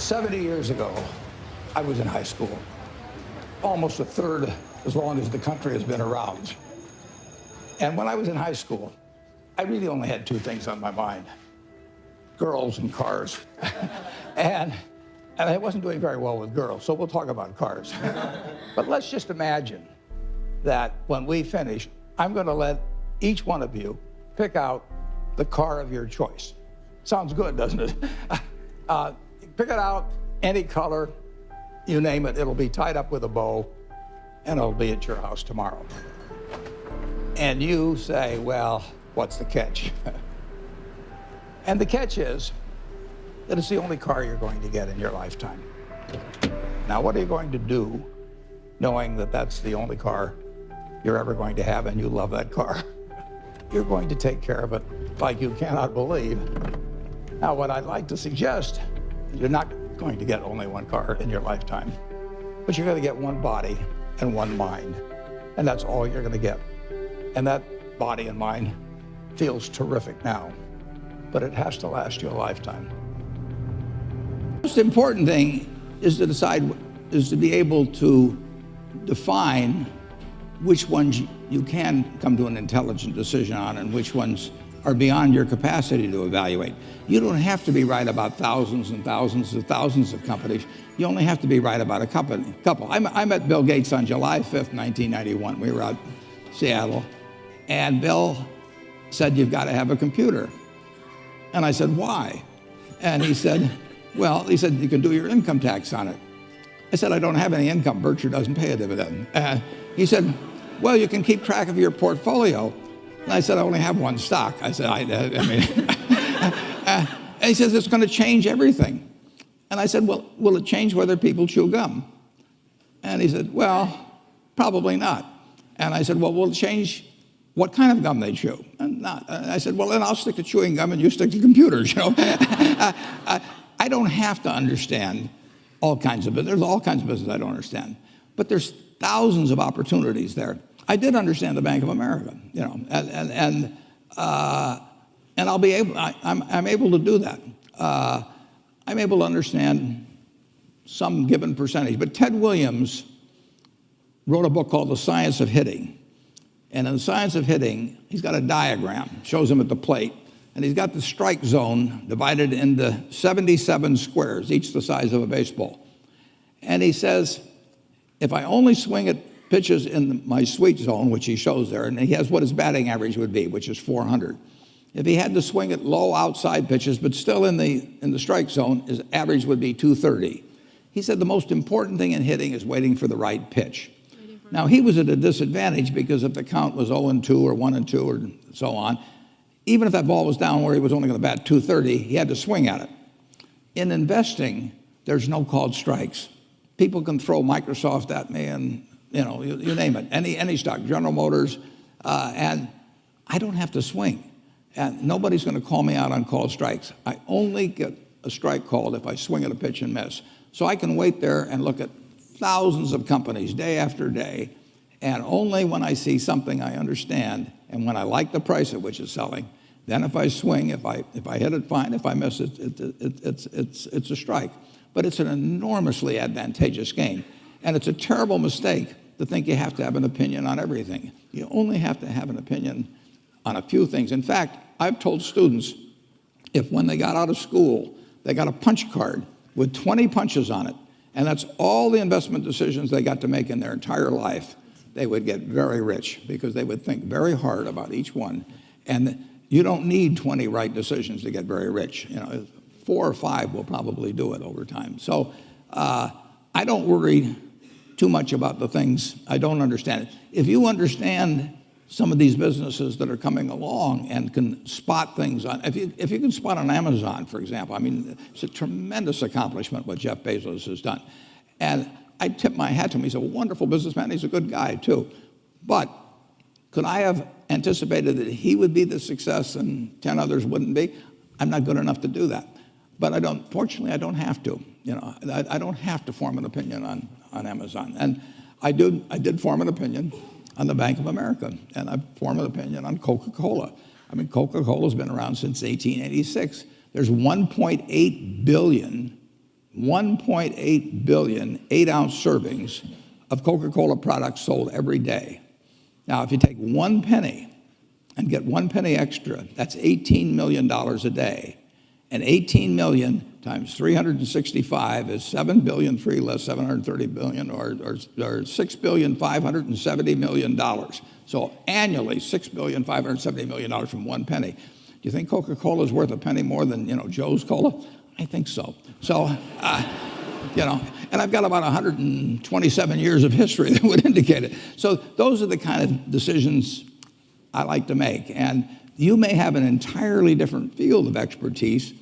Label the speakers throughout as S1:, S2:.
S1: 70 years ago, I was in high school, almost a third as long as the country has been around. And when I was in high school, I really only had two things on my mind: girls and cars. and I wasn't doing very well with girls, so we'll talk about cars. But let's just imagine that when we finish, I'm going to let each one of you pick out the car of your choice. Sounds good, doesn't it? Pick it out, any color, you name it. It'll be tied up with a bow, and it'll be at your house tomorrow. And you say, well, what's the catch? And the catch is that it's the only car you're going to get in your lifetime. Now, what are you going to do knowing that that's the only car you're ever going to have and you love that car? You're going to take care of it like you cannot believe. Now, what I'd like to suggest is you're not going to get only one car in your lifetime, but you're going to get one body and one mind, and that's all you're going to get. And that body and mind feels terrific now, but it has to last you a lifetime. The most important thing is to be able to define which ones you can come to an intelligent decision on and which ones are beyond your capacity to evaluate. You don't have to be right about thousands and thousands and thousands of companies. You only have to be right about a couple. I met Bill Gates on July 5th, 1991. We were out in Seattle, and Bill said, "You've got to have a computer." And I said, "Why?" And he said, "Well," he said, "you can do your income tax on it." I said, "I don't have any income. Berkshire doesn't pay a dividend." He said, "Well, you can keep track of your portfolio." And I said, "I only have one stock." I said, I mean, and he says, "It's going to change everything." And I said, "Well, will it change whether people chew gum?" And he said, "Well, probably not." And I said, "Well, will it change what kind of gum they chew?" And not. And I said, "Well, then I'll stick to chewing gum and you stick to computers, you know." I don't have to understand all kinds of business. There's all kinds of business I don't understand. But there's thousands of opportunities there. I did understand the Bank of America, you know, and I'll be able. I'm able to do that. I'm able to understand some given percentage. But Ted Williams wrote a book called The Science of Hitting, and in The Science of Hitting, he's got a diagram, shows him at the plate, and he's got the strike zone divided into 77 squares, each the size of a baseball. And he says, if I only swing at pitches in my sweet zone, which he shows there, and he has what his batting average would be, which is 400. If he had to swing at low outside pitches, but still in the strike zone, his average would be 230. He said the most important thing in hitting is waiting for the right pitch. Now, he was at a disadvantage because if the count was 0-2 or 1-2 or so on, even if that ball was down where he was only going to bat 230, he had to swing at it. In investing, there's no called strikes. People can throw Microsoft at me and, you know, you name it, any stock, General Motors, and I don't have to swing. And nobody's going to call me out on called strikes. I only get a strike called if I swing at a pitch and miss. So I can wait there and look at thousands of companies day after day, and only when I see something I understand and when I like the price at which it's selling, then if I swing, if I hit it, fine. If I miss it, it's a strike. But it's an enormously advantageous game. And it's a terrible mistake to think you have to have an opinion on everything. You only have to have an opinion on a few things. In fact, I've told students, if when they got out of school, they got a punch card with 20 punches on it, and that's all the investment decisions they got to make in their entire life, they would get very rich because they would think very hard about each one. And you don't need 20 right decisions to get very rich. You know, 4 or 5 will probably do it over time. So I don't worry too much about the things I don't understand. If you understand some of these businesses that are coming along and can spot things on, if you can spot on Amazon, for example, I mean, it's a tremendous accomplishment what Jeff Bezos has done. And I tip my hat to him. He's a wonderful businessman. He's a good guy, too. But could I have anticipated that he would be the success and 10 others wouldn't be? I'm not good enough to do that. But fortunately, I don't have to. You know, I don't have to form an opinion on Amazon. And I did form an opinion on the Bank of America, and I formed an opinion on Coca-Cola. I mean, Coca-Cola's been around since 1886. There's 1.8 billion 1.8 billion 8-ounce servings of Coca-Cola products sold every day. Now, if you take 1 penny and get 1 penny extra, that's $18 million a day. And 18 million times 365 is 7 billion, 3 less 730 billion, or $6,570,000,000. So annually, $6,570,000,000 from 1 penny. Do you think Coca-Cola is worth a penny more than, Joe's Cola? I think so. So, and I've got about 127 years of history that would indicate it. So those are the kind of decisions I like to make. And you may have an entirely different field of expertise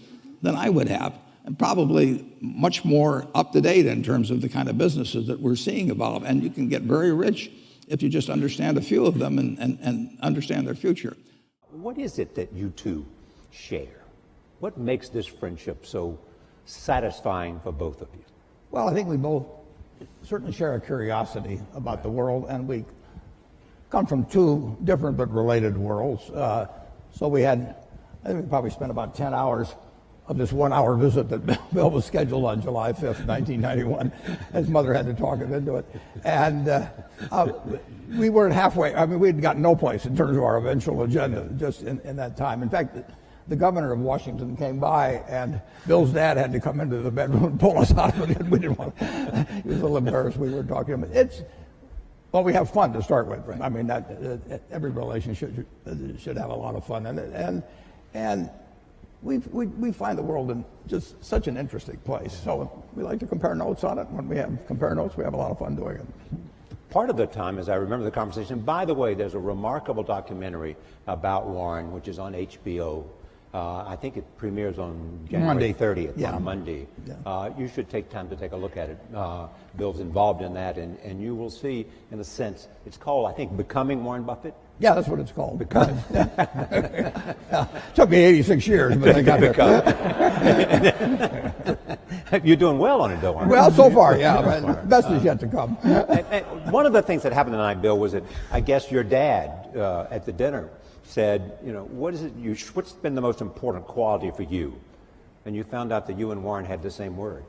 S1: than I would have, and probably much more up to date in terms of the kind of businesses that we're seeing evolve. And you can get very rich if you just understand a few of them and understand their future.
S2: What is it that you two share? What makes this friendship so satisfying for both of you?
S1: Well, I think we both certainly share a curiosity about the world, and we come from two different but related worlds. So I think we probably spent about 10 hours of this 1-hour visit that Bill was scheduled on July 5th, 1991. His mother had to talk him into it. And we weren't halfway. I mean, we had gotten no place in terms of our eventual agenda just in that time. In fact, the governor of Washington came by, and Bill's dad had to come into the bedroom and pull us out of it. We didn't want to. He was a little embarrassed we were talking to him. Well, we have fun to start with. Right. I mean, every relationship should have a lot of fun in it. And we find the world in just such an interesting place. So we like to compare notes on it. When we compare notes, we have a lot of fun doing it.
S2: Part of the time, as I remember the conversation, by the way, there's a remarkable documentary about Warren, which is on HBO. I think it premieres on January 30th, on Monday. Yeah. You should take time to take a look at it. Bill's involved in that, and you will see, in a sense, it's called, I think, Becoming Warren Buffett.
S1: Yeah, that's what it's called. Becoming. Took me 86 years, but I got
S2: it. You're doing well on it, though, aren't you?
S1: Well, so far, yeah. But best is yet to come.
S2: And one of the things that happened tonight, Bill, was that I guess your dad at the dinner said, what's been the most important quality for you? And you found out that you and Warren had the same word.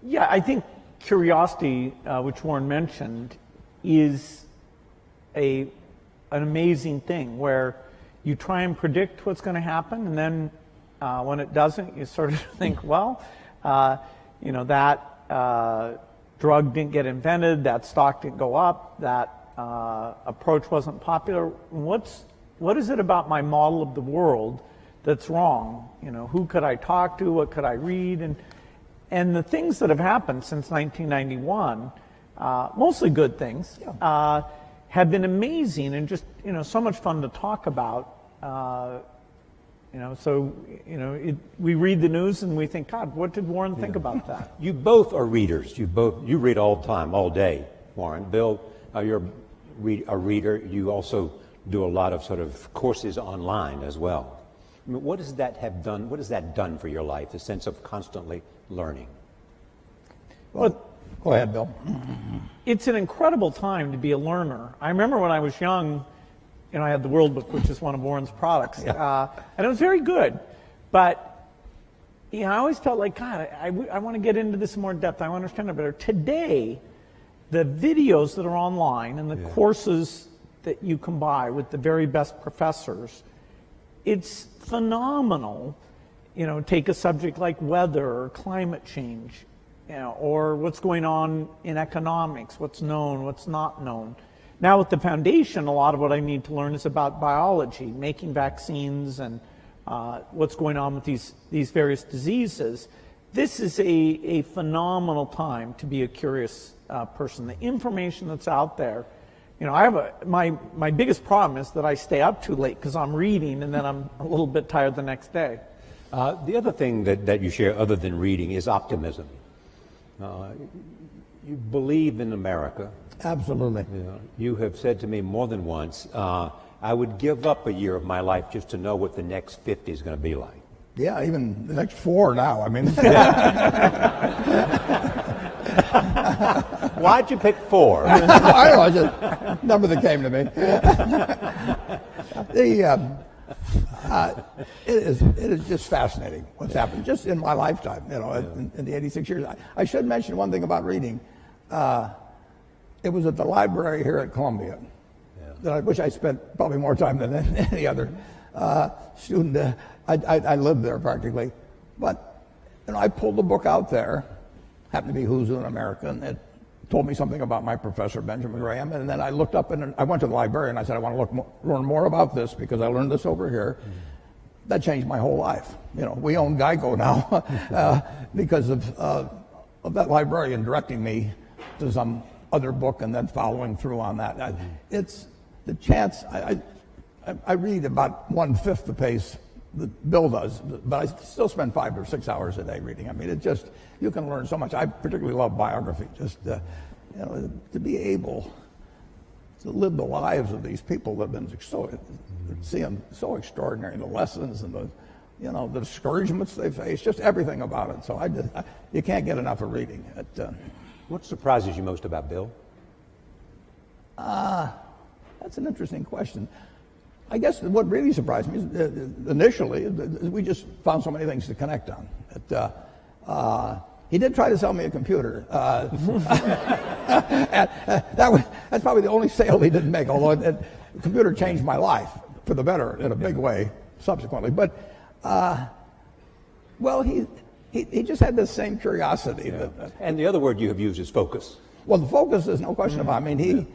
S3: Yeah, I think curiosity, which Warren mentioned, is an amazing thing where you try and predict what's going to happen, and then when it doesn't, you sort of think, well, that drug didn't get invented, that stock didn't go up, that approach wasn't popular. What is it about my model of the world that's wrong? Who could I talk to? What could I read? And the things that have happened since 1991, mostly good things, have been amazing and just so much fun to talk about. We read the news and we think, God, what did Warren think about that?
S2: You both are readers. You read all the time, all day, Warren. Bill, you're a reader. You also do a lot of sort of courses online as well. I mean, what does that have done? What has that done for your life? The sense of constantly learning.
S1: Well, go ahead, Bill.
S3: It's an incredible time to be a learner. I remember when I was young, I had the World Book, which is one of Warren's products, and it was very good. But I always felt like, God, I want to get into this in more depth. I want to understand it better. Today, the videos that are online and the courses that you can buy with the very best professors, it's phenomenal. Take a subject like weather or climate change, or what's going on in economics, what's known, what's not known. Now with the foundation, a lot of what I need to learn is about biology, making vaccines, and what's going on with these various diseases. This is a phenomenal time to be a curious person. The information that's out there, I have my biggest problem is that I stay up too late because I'm reading and then I'm a little bit tired the next day.
S2: The other thing that you share other than reading is optimism. You believe in America.
S1: Absolutely.
S2: You have said to me more than once, I would give up a year of my life just to know what the next 50 is going to be like.
S1: Yeah, even the next 4 now. I mean.
S2: Why'd you pick 4?
S1: I don't know, just a number that came to me. It is just fascinating what's happened just in my lifetime, in the 86 years. I should mention one thing about reading. It was at the library here at Columbia that I wish I spent probably more time than any other student. I lived there practically. But I pulled the book out there, happened to be Who's an American. It told me something about my professor, Benjamin Graham, and then I looked up and I went to the library and I said, I want to learn more about this because I learned this over here. That changed my whole life. We own Geico now because of that librarian directing me to some other book and then following through on that. It's the chance. I read about 1/5 the pace that Bill does, but I still spend 5 or 6 hours a day reading. I mean, you can learn so much. I particularly love biography. Just to be able to live the lives of these people that have been so extraordinary, the lessons and the discouragements they face, just everything about it. So you can't get enough of reading.
S2: What surprises you most about Bill?
S1: That's an interesting question. I guess what really surprised me is initially we just found so many things to connect on. He did try to sell me a computer. That's probably the only sale he didn't make, although the computer changed my life for the better in a big way subsequently. But, he just had this same curiosity.
S2: Yeah. And the other word you have used is focus.
S1: Well, the focus is no question about it. I mean,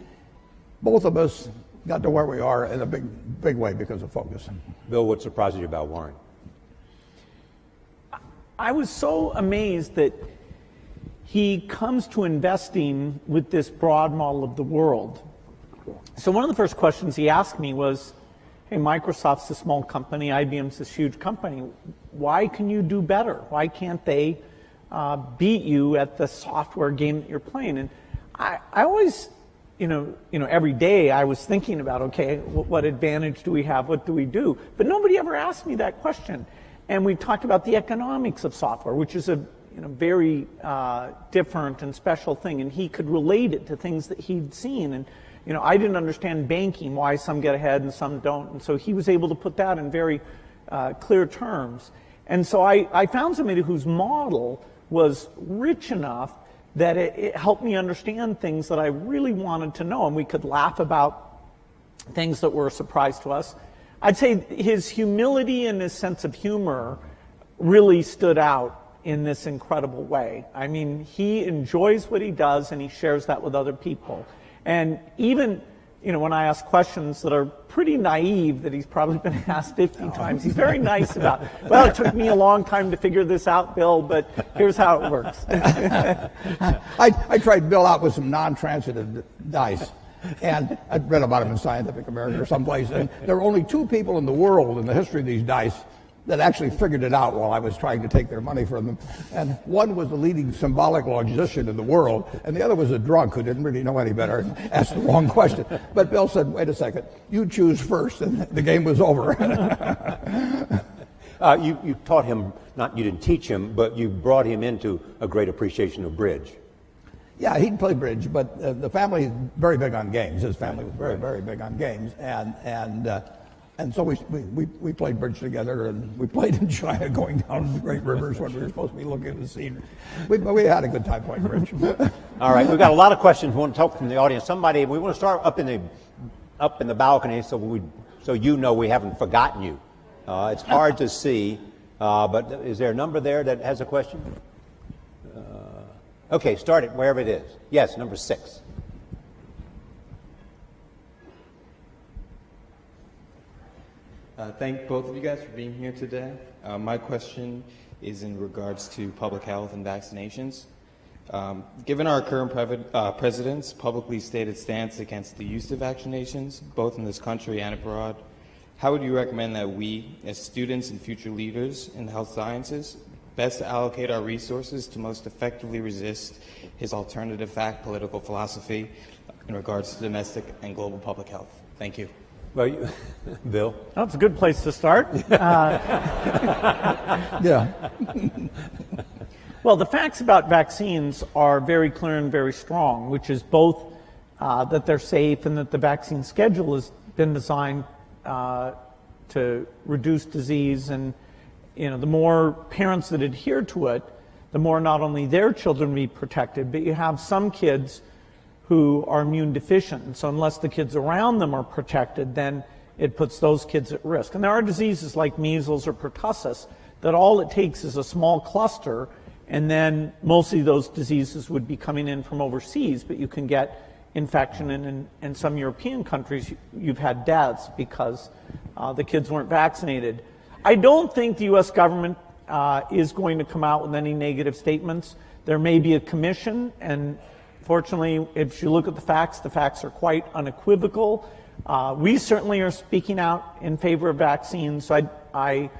S1: both of us got to where we are in a big way because of focus.
S2: Bill, what surprises you about Warren?
S3: I was so amazed that he comes to investing with this broad model of the world. So one of the first questions he asked me was, hey, Microsoft's a small company, IBM's this huge company. Why can you do better? Why can't they beat you at the software game that you're playing? And I always, every day I was thinking about, okay, what advantage do we have? What do we do? But nobody ever asked me that question. And we talked about the economics of software, which is a very different and special thing. And he could relate it to things that he'd seen. And I didn't understand banking, why some get ahead and some don't. And so he was able to put that in very clear terms. And so I found somebody whose model was rich enough that it helped me understand things that I really wanted to know. And we could laugh about things that were a surprise to us. I'd say his humility and his sense of humor really stood out in this incredible way. I mean, he enjoys what he does and he shares that with other people. And even, when I ask questions that are pretty naive that he's probably been asked 50 times, he's very nice about, well, it took me a long time to figure this out, Bill, but here's how it works.
S1: I tried Bill out with some non-transitive dice. And I'd read about him in Scientific American or someplace, and there were only 2 people in the world in the history of these dice that actually figured it out while I was trying to take their money from them. And one was the leading symbolic logician in the world, and the other was a drunk who didn't really know any better and asked the wrong question. But Bill said, wait a second, you choose first, and the game was over.
S2: You taught him, you didn't teach him, but you brought him into a great appreciation of bridge.
S1: Yeah, he'd play bridge, but the family is very big on games. His family was very, very big on games, and so we played bridge together, and we played in China, going down the great rivers when we were supposed to be looking at the scenery. We had a good time playing bridge.
S2: All right, we've got a lot of questions we want to talk from the audience. We want to start up in the balcony, so we haven't forgotten you. It's hard to see, but is there a number there that has a question? Okay, start it wherever it is. Yes, number 6.
S4: Thank both of you guys for being here today. My question is in regards to public health and vaccinations. Given our current president's publicly stated stance against the use of vaccinations, both in this country and abroad, how would you recommend that we, as students and future leaders in the health sciences, best allocate our resources to most effectively resist his alternative fact political philosophy in regards to domestic and global public health? Thank you.
S2: Well, Bill?
S3: That's a good place to start.
S1: Yeah.
S3: Well, the facts about vaccines are very clear and very strong, which is both that they're safe and that the vaccine schedule has been designed to reduce disease, and the more parents that adhere to it, the more not only their children be protected, but you have some kids who are immune deficient. And so unless the kids around them are protected, then it puts those kids at risk. And there are diseases like measles or pertussis that all it takes is a small cluster, and then mostly those diseases would be coming in from overseas, but you can get infection, and in some European countries you've had deaths because the kids weren't vaccinated. I don't think the U.S. government is going to come out with any negative statements. There may be a commission, and fortunately, if you look at the facts are quite unequivocal. We certainly are speaking out in favor of vaccines. So I'm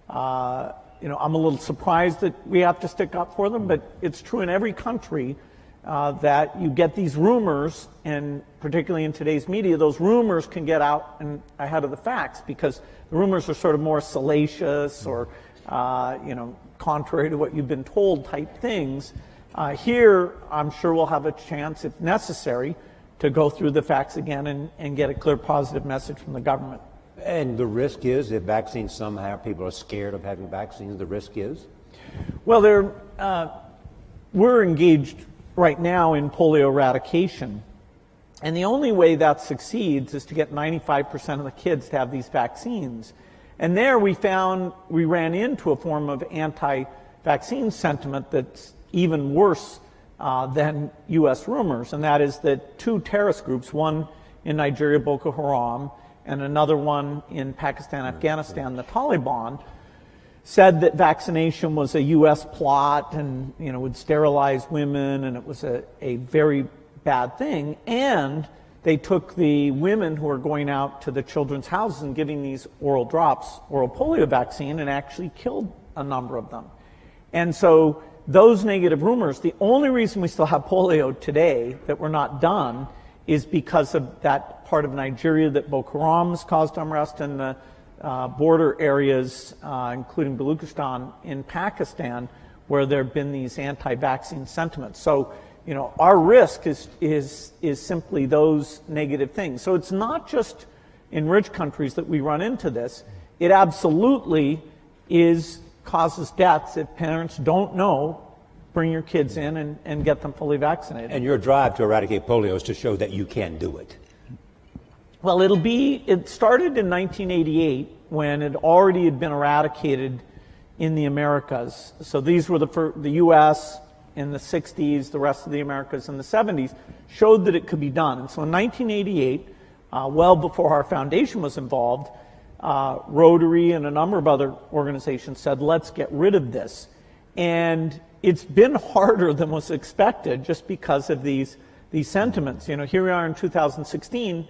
S3: a little surprised that we have to stick up for them, but it's true in every country that you get these rumors, and particularly in today's media, those rumors can get out and ahead of the facts because the rumors are sort of more salacious or contrary to what you've been told type things. Here, I'm sure we'll have a chance, if necessary, to go through the facts again and get a clear positive message from the government.
S2: And the risk is, if vaccines somehow, people are scared of having vaccines, the risk is?
S3: Well, we're engaged right now in polio eradication. And the only way that succeeds is to get 95% of the kids to have these vaccines. And there we ran into a form of anti-vaccine sentiment that's even worse than U.S. rumors, and that is that two terrorist groups, one in Nigeria, Boko Haram, and another one in Pakistan, Afghanistan, the Taliban, said that vaccination was a U.S. plot and would sterilize women, and it was a very bad thing. And they took the women who were going out to the children's houses and giving these oral drops, oral polio vaccine, and actually killed a number of them. And so those negative rumors, the only reason we still have polio today, that we're not done, is because of that part of Nigeria that Boko Haram has caused unrest, and the border areas, including Baluchistan in Pakistan, where there have been these anti-vaccine sentiments. So, our risk is simply those negative things. So it's not just in rich countries that we run into this. It absolutely causes deaths if parents don't know. Bring your kids in and get them fully vaccinated.
S2: And your drive to eradicate polio is to show that you can do it.
S3: Well, it started in 1988 when it already had been eradicated in the Americas. So these were the U.S. in the 60s, the rest of the Americas in the 70s, showed that it could be done. And so in 1988, well before our foundation was involved, Rotary and a number of other organizations said, let's get rid of this. And it's been harder than was expected just because of these sentiments. Here we are in 2017,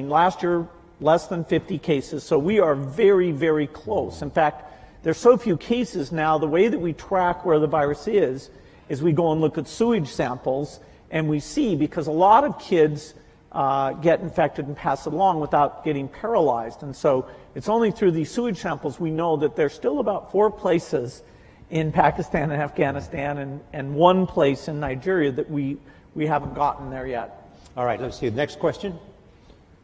S3: last year, less than 50 cases. So we are very, very close. In fact, there's so few cases now, the way that we track where the virus is we go and look at sewage samples, and we see, because a lot of kids get infected and pass it along without getting paralyzed. And so it's only through these sewage samples we know that there's still about 4 places in Pakistan and Afghanistan and 1 place in Nigeria that we haven't gotten there yet.
S2: All right, let's see. The next question.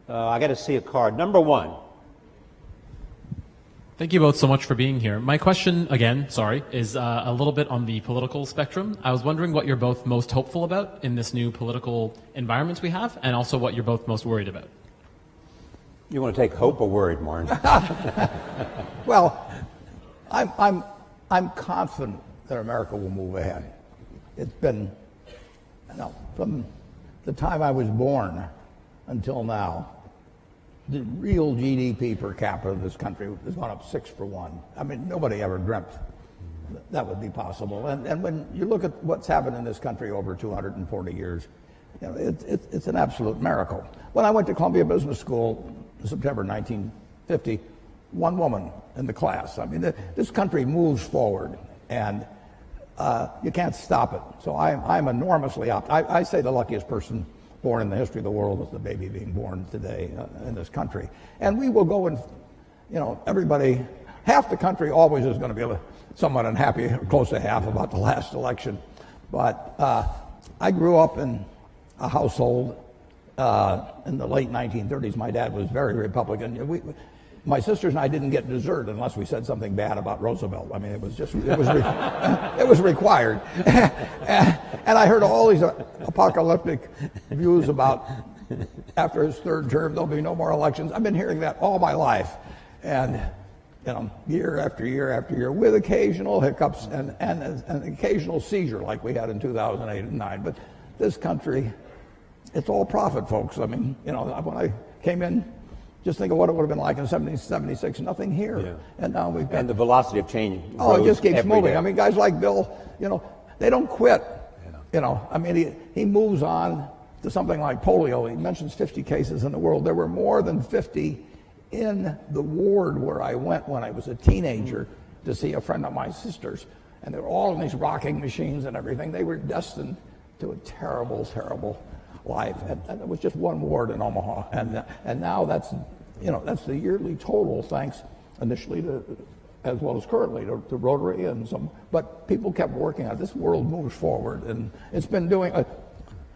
S2: I got to see a card. Number 1.
S5: Thank you both so much for being here. My question, again, is a little bit on the political spectrum. I was wondering what you're both most hopeful about in this new political environment we have, and also what you're both most worried about.
S2: You want to take hope or worried, Warren?
S1: Well, I'm confident that America will move ahead. It's been, from the time I was born until now, the real GDP per capita of this country has gone up 6 for 1. I mean, nobody ever dreamt that would be possible. And when you look at what's happened in this country over 240 years, it's an absolute miracle. When I went to Columbia Business School in September 1950, 1 woman in the class. I mean, this country moves forward, and you can't stop it. So I'm enormously optimistic. I say the luckiest person born in the history of the world is the baby being born today in this country. And we will go and, everybody, half the country always is going to be somewhat unhappy, or close to half, about the last election. But I grew up in a household in the late 1930s. My dad was very Republican. my sisters and I didn't get dessert unless we said something bad about Roosevelt. I mean, it was it was required. And I heard all these apocalyptic views about after his third term there'll be no more elections. I've been hearing that all my life, and year after year after year, with occasional hiccups and an occasional seizure like we had in 2008 and 2009. But this country, it's all profit, folks. I mean, when I came in, just think of what it would have been like in 76, nothing here. Yeah. And now we've got...
S2: And the velocity of change
S1: it just keeps moving.
S2: Day.
S1: I mean, guys like Bill, they don't quit. Yeah. I mean, he moves on to something like polio. He mentions 50 cases in the world. There were more than 50 in the ward where I went when I was a teenager to see a friend of my sister's. And they were all in these rocking machines and everything. They were destined to a terrible, terrible life, and it was just one ward in Omaha, and now that's the yearly total, thanks initially to, as well as currently to Rotary and some, but people kept working on it. This world moves forward, and it's been doing. I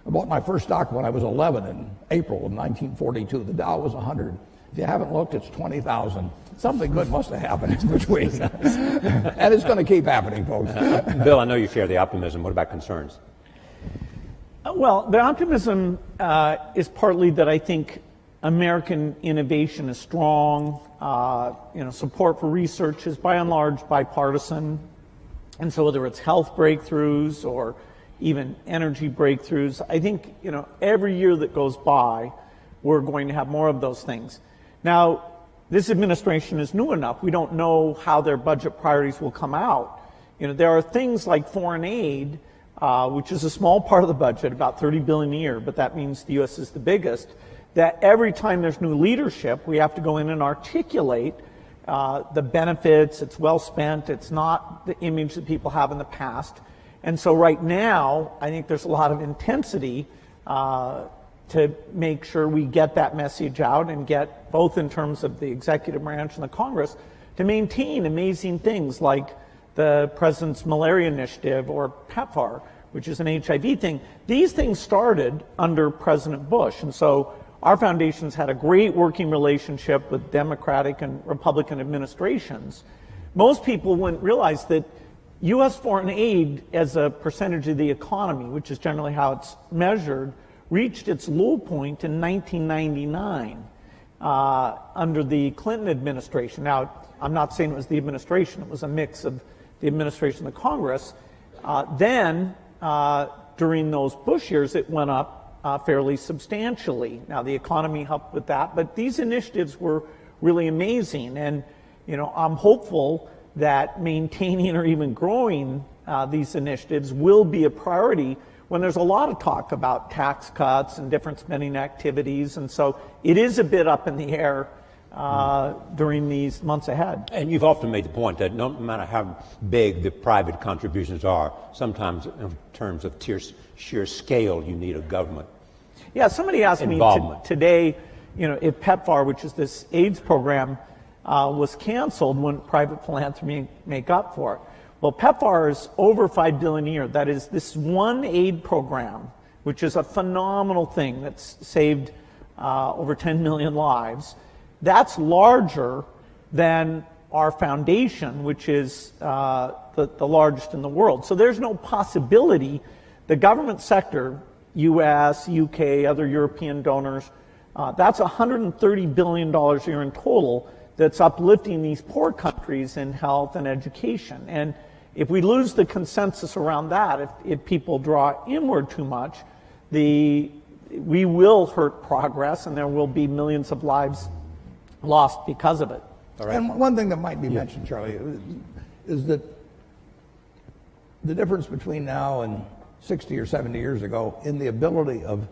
S1: bought my first stock when I was 11 in April of 1942. The Dow was 100. If you haven't looked, it's 20,000. Something good must have happened in between, and it's going to keep happening, folks.
S2: Bill, I know you share the optimism. What about concerns?
S3: Well, the optimism is partly that I think American innovation is strong. Support for research is by and large bipartisan. And so whether it's health breakthroughs or even energy breakthroughs, I think, every year that goes by, we're going to have more of those things. Now, this administration is new enough. We don't know how their budget priorities will come out. There are things like foreign aid, which is a small part of the budget, about $30 billion a year, but that means the U.S. is the biggest, that every time there's new leadership, we have to go in and articulate the benefits. It's well spent. It's not the image that people have in the past. And so right now, I think there's a lot of intensity to make sure we get that message out and get, both in terms of the executive branch and the Congress, to maintain amazing things like the President's Malaria Initiative or PEPFAR, which is an HIV thing. These things started under President Bush, and so our foundation's had a great working relationship with Democratic and Republican administrations. Most people wouldn't realize that U.S. foreign aid as a percentage of the economy, which is generally how it's measured, reached its low point in 1999 under the Clinton administration. Now, I'm not saying it was the administration, it was a mix of the administration and the Congress. Then, during those Bush years, it went up fairly substantially. Now, the economy helped with that, but these initiatives were really amazing. And, I'm hopeful that maintaining or even growing these initiatives will be a priority when there's a lot of talk about tax cuts and different spending activities. And so it is a bit up in the air during these months ahead.
S2: And you've often made the point that no matter how big the private contributions are, sometimes in terms of sheer scale, you need a government.
S3: Yeah, somebody asked me today, if PEPFAR, which is this AIDS program, was canceled, wouldn't private philanthropy make up for it? Well, PEPFAR is over $5 billion a year. That is this one aid program, which is a phenomenal thing that's saved over 10 million lives. That's larger than our foundation, which is the largest in the world. So there's no possibility the government sector, U.S., U.K., other European donors, that's $130 billion a year in total that's uplifting these poor countries in health and education. And if we lose the consensus around that, if people draw inward too much, we will hurt progress and there will be millions of lives lost because of it.
S1: All right. And one thing that might be mentioned, Charlie, is that the difference between now and 60 or 70 years ago in the ability of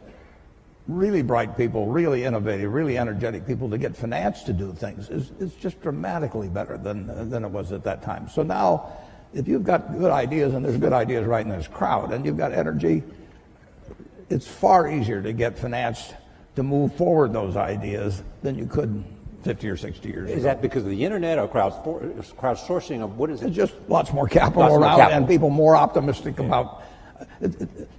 S1: really bright people, really innovative, really energetic people to get finance to do things is just dramatically better than it was at that time. So now, if you've got good ideas, and there's good ideas right in this crowd, and you've got energy, it's far easier to get finance to move forward those ideas than you could 50 or 60 years ago.
S2: Is that because of the internet or crowdsourcing, or what is it?
S1: It's just lots more capital around and people more optimistic about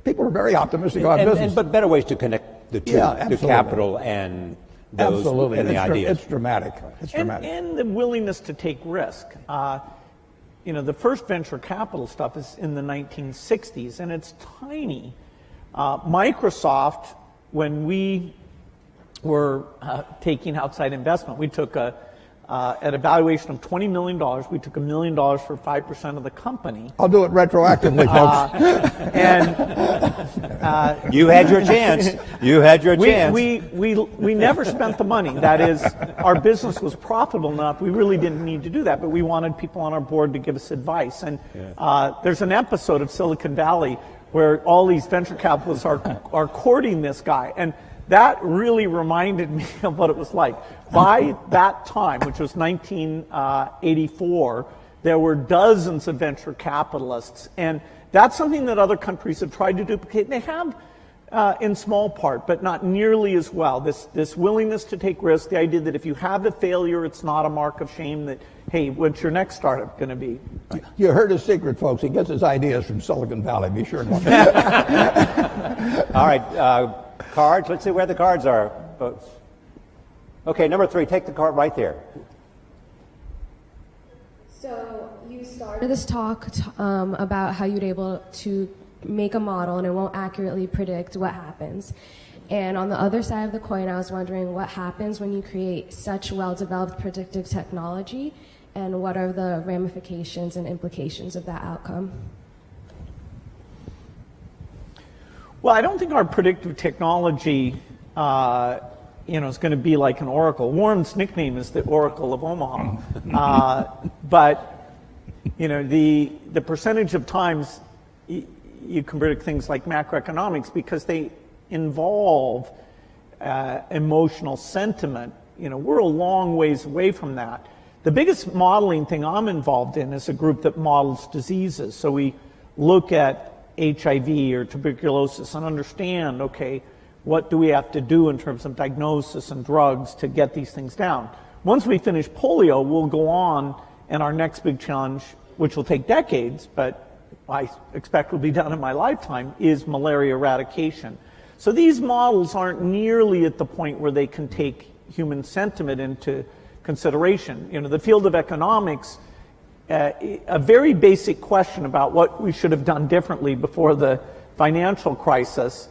S1: people are very optimistic about business.
S2: But better ways to connect the two, the capital and those
S1: Absolutely.
S2: and the ideas.
S1: It's dramatic. It's dramatic.
S3: And the willingness to take risk. The first venture capital stuff is in the 1960s, and it's tiny. Microsoft, when we were taking outside investment, we took at a valuation of $20 million, we took $1 million for 5% of the company.
S1: I'll do it retroactively, folks.
S2: You had your chance. You had your chance.
S3: We never spent the money. That is, our business was profitable enough. We really didn't need to do that, but we wanted people on our board to give us advice. And there's an episode of Silicon Valley where all these venture capitalists are courting this guy. And that really reminded me of what it was like. By that time, which was 1984, there were dozens of venture capitalists. And that's something that other countries have tried to duplicate. They have in small part, but not nearly as well. This willingness to take risks, the idea that if you have a failure, it's not a mark of shame, that, hey, what's your next startup going to be?
S1: You heard his secret, folks. He gets his ideas from Silicon Valley. Be sure to look.
S2: All right, cards. Let's see where the cards are, folks. Okay, number 3, take the card right there.
S6: So you started this talk about how you'd able to make a model and it won't accurately predict what happens. And on the other side of the coin, I was wondering what happens when you create such well-developed predictive technology, and what are the ramifications and implications of that outcome?
S3: Well, I don't think our predictive technology is going to be like an oracle. Warren's nickname is the Oracle of Omaha. But the percentage of times you can predict things like macroeconomics, because they involve emotional sentiment. We're a long ways away from that. The biggest modeling thing I'm involved in is a group that models diseases. So we look at HIV or tuberculosis and understand, okay, what do we have to do in terms of diagnosis and drugs to get these things down? Once we finish polio, we'll go on, and our next big challenge, which will take decades, but I expect will be done in my lifetime, is malaria eradication. So these models aren't nearly at the point where they can take human sentiment into consideration. The field of economics, a very basic question about what we should have done differently before the financial crisis,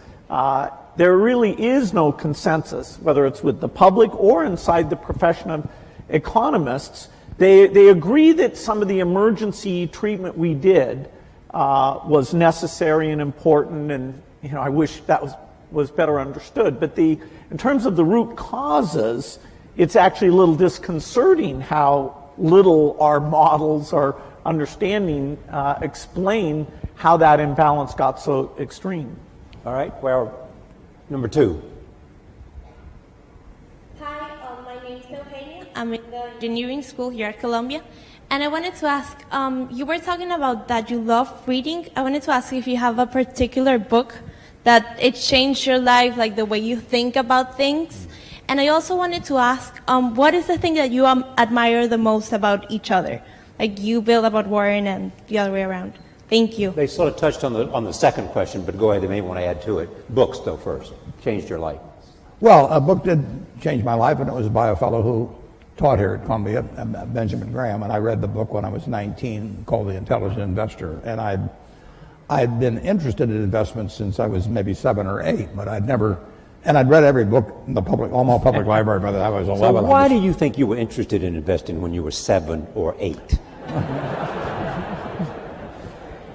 S3: there really is no consensus, whether it's with the public or inside the profession of economists. They agree that some of the emergency treatment we did was necessary and important, and I wish that was better understood. But in terms of the root causes, it's actually a little disconcerting how little our models, our understanding, explain how that imbalance got so extreme.
S2: All right, well, number 2.
S7: Hi, my name is Eugenia. I'm in the engineering school here at Columbia. And I wanted to ask, you were talking about that you love reading. I wanted to ask if you have a particular book that it changed your life, like the way you think about things. And I also wanted to ask, what is the thing that you admire the most about each other? Like you, Bill, about Warren, and the other way around. Thank you.
S2: They sort of touched on the second question, but go ahead, they may want to add to it. Books, though, first. Changed your life.
S1: Well, a book did change my life, and it was by a fellow who taught here at Columbia, Benjamin Graham, and I read the book when I was 19, called The Intelligent Investor. And I'd been interested in investments since I was maybe 7 or 8, but I'd never... And I'd read every book in the Omaha Public Library by the time I was 11.
S2: So why do you think you were interested in investing when you were 7 or 8?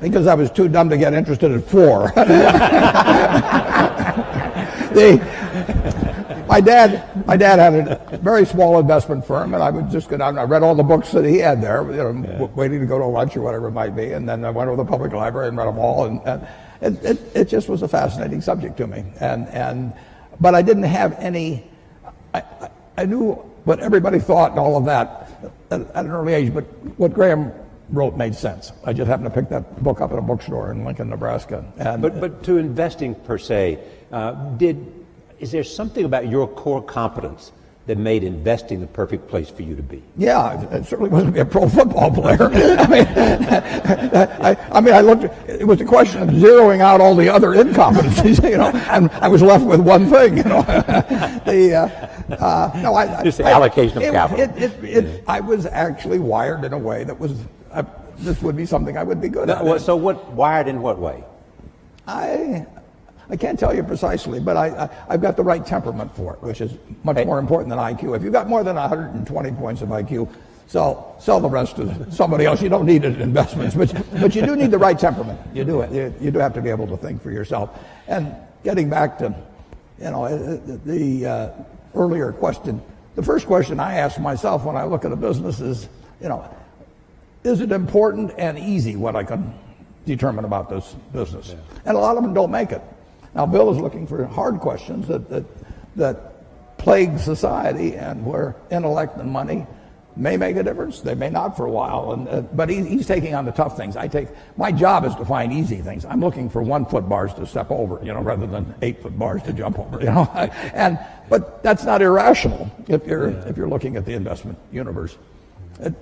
S1: Because I was too dumb to get interested at 4. My dad had a very small investment firm, and I would just go down and I read all the books that he had there, waiting to go to lunch or whatever it might be, and then I went over to the public library and read them all, and it just was a fascinating subject to me. But I didn't have any. I knew what everybody thought and all of that at an early age, but what Graham wrote made sense. I just happened to pick that book up at a bookstore in Lincoln, Nebraska.
S2: But to investing per se, is there something about your core competence that made investing the perfect place for you to be?
S1: Yeah, it certainly wasn't to be a pro football player. I looked. It was a question of zeroing out all the other incompetencies, and I was left with one thing,
S2: Just the allocation of capital.
S1: I was actually wired in a way that was. This would be something I would be good at.
S2: So, wired in what way?
S1: I can't tell you precisely, but I've got the right temperament for it, which is much more important than IQ. If you've got more than 120 points of IQ, sell the rest to somebody else. You don't need it in investments, but you do need the right temperament. You do. You do have to be able to think for yourself. And getting back to, the earlier question, the first question I ask myself when I look at a business is, is it important and easy what I can determine about this business? Yeah. And a lot of them don't make it. Now, Bill is looking for hard questions that plague society, and where intellect and money may make a difference. They may not for a while, but he's taking on the tough things. My job is to find easy things. I'm looking for 1 foot bars to step over, rather than 8 foot bars to jump over, But that's not irrational if you're looking at the investment universe.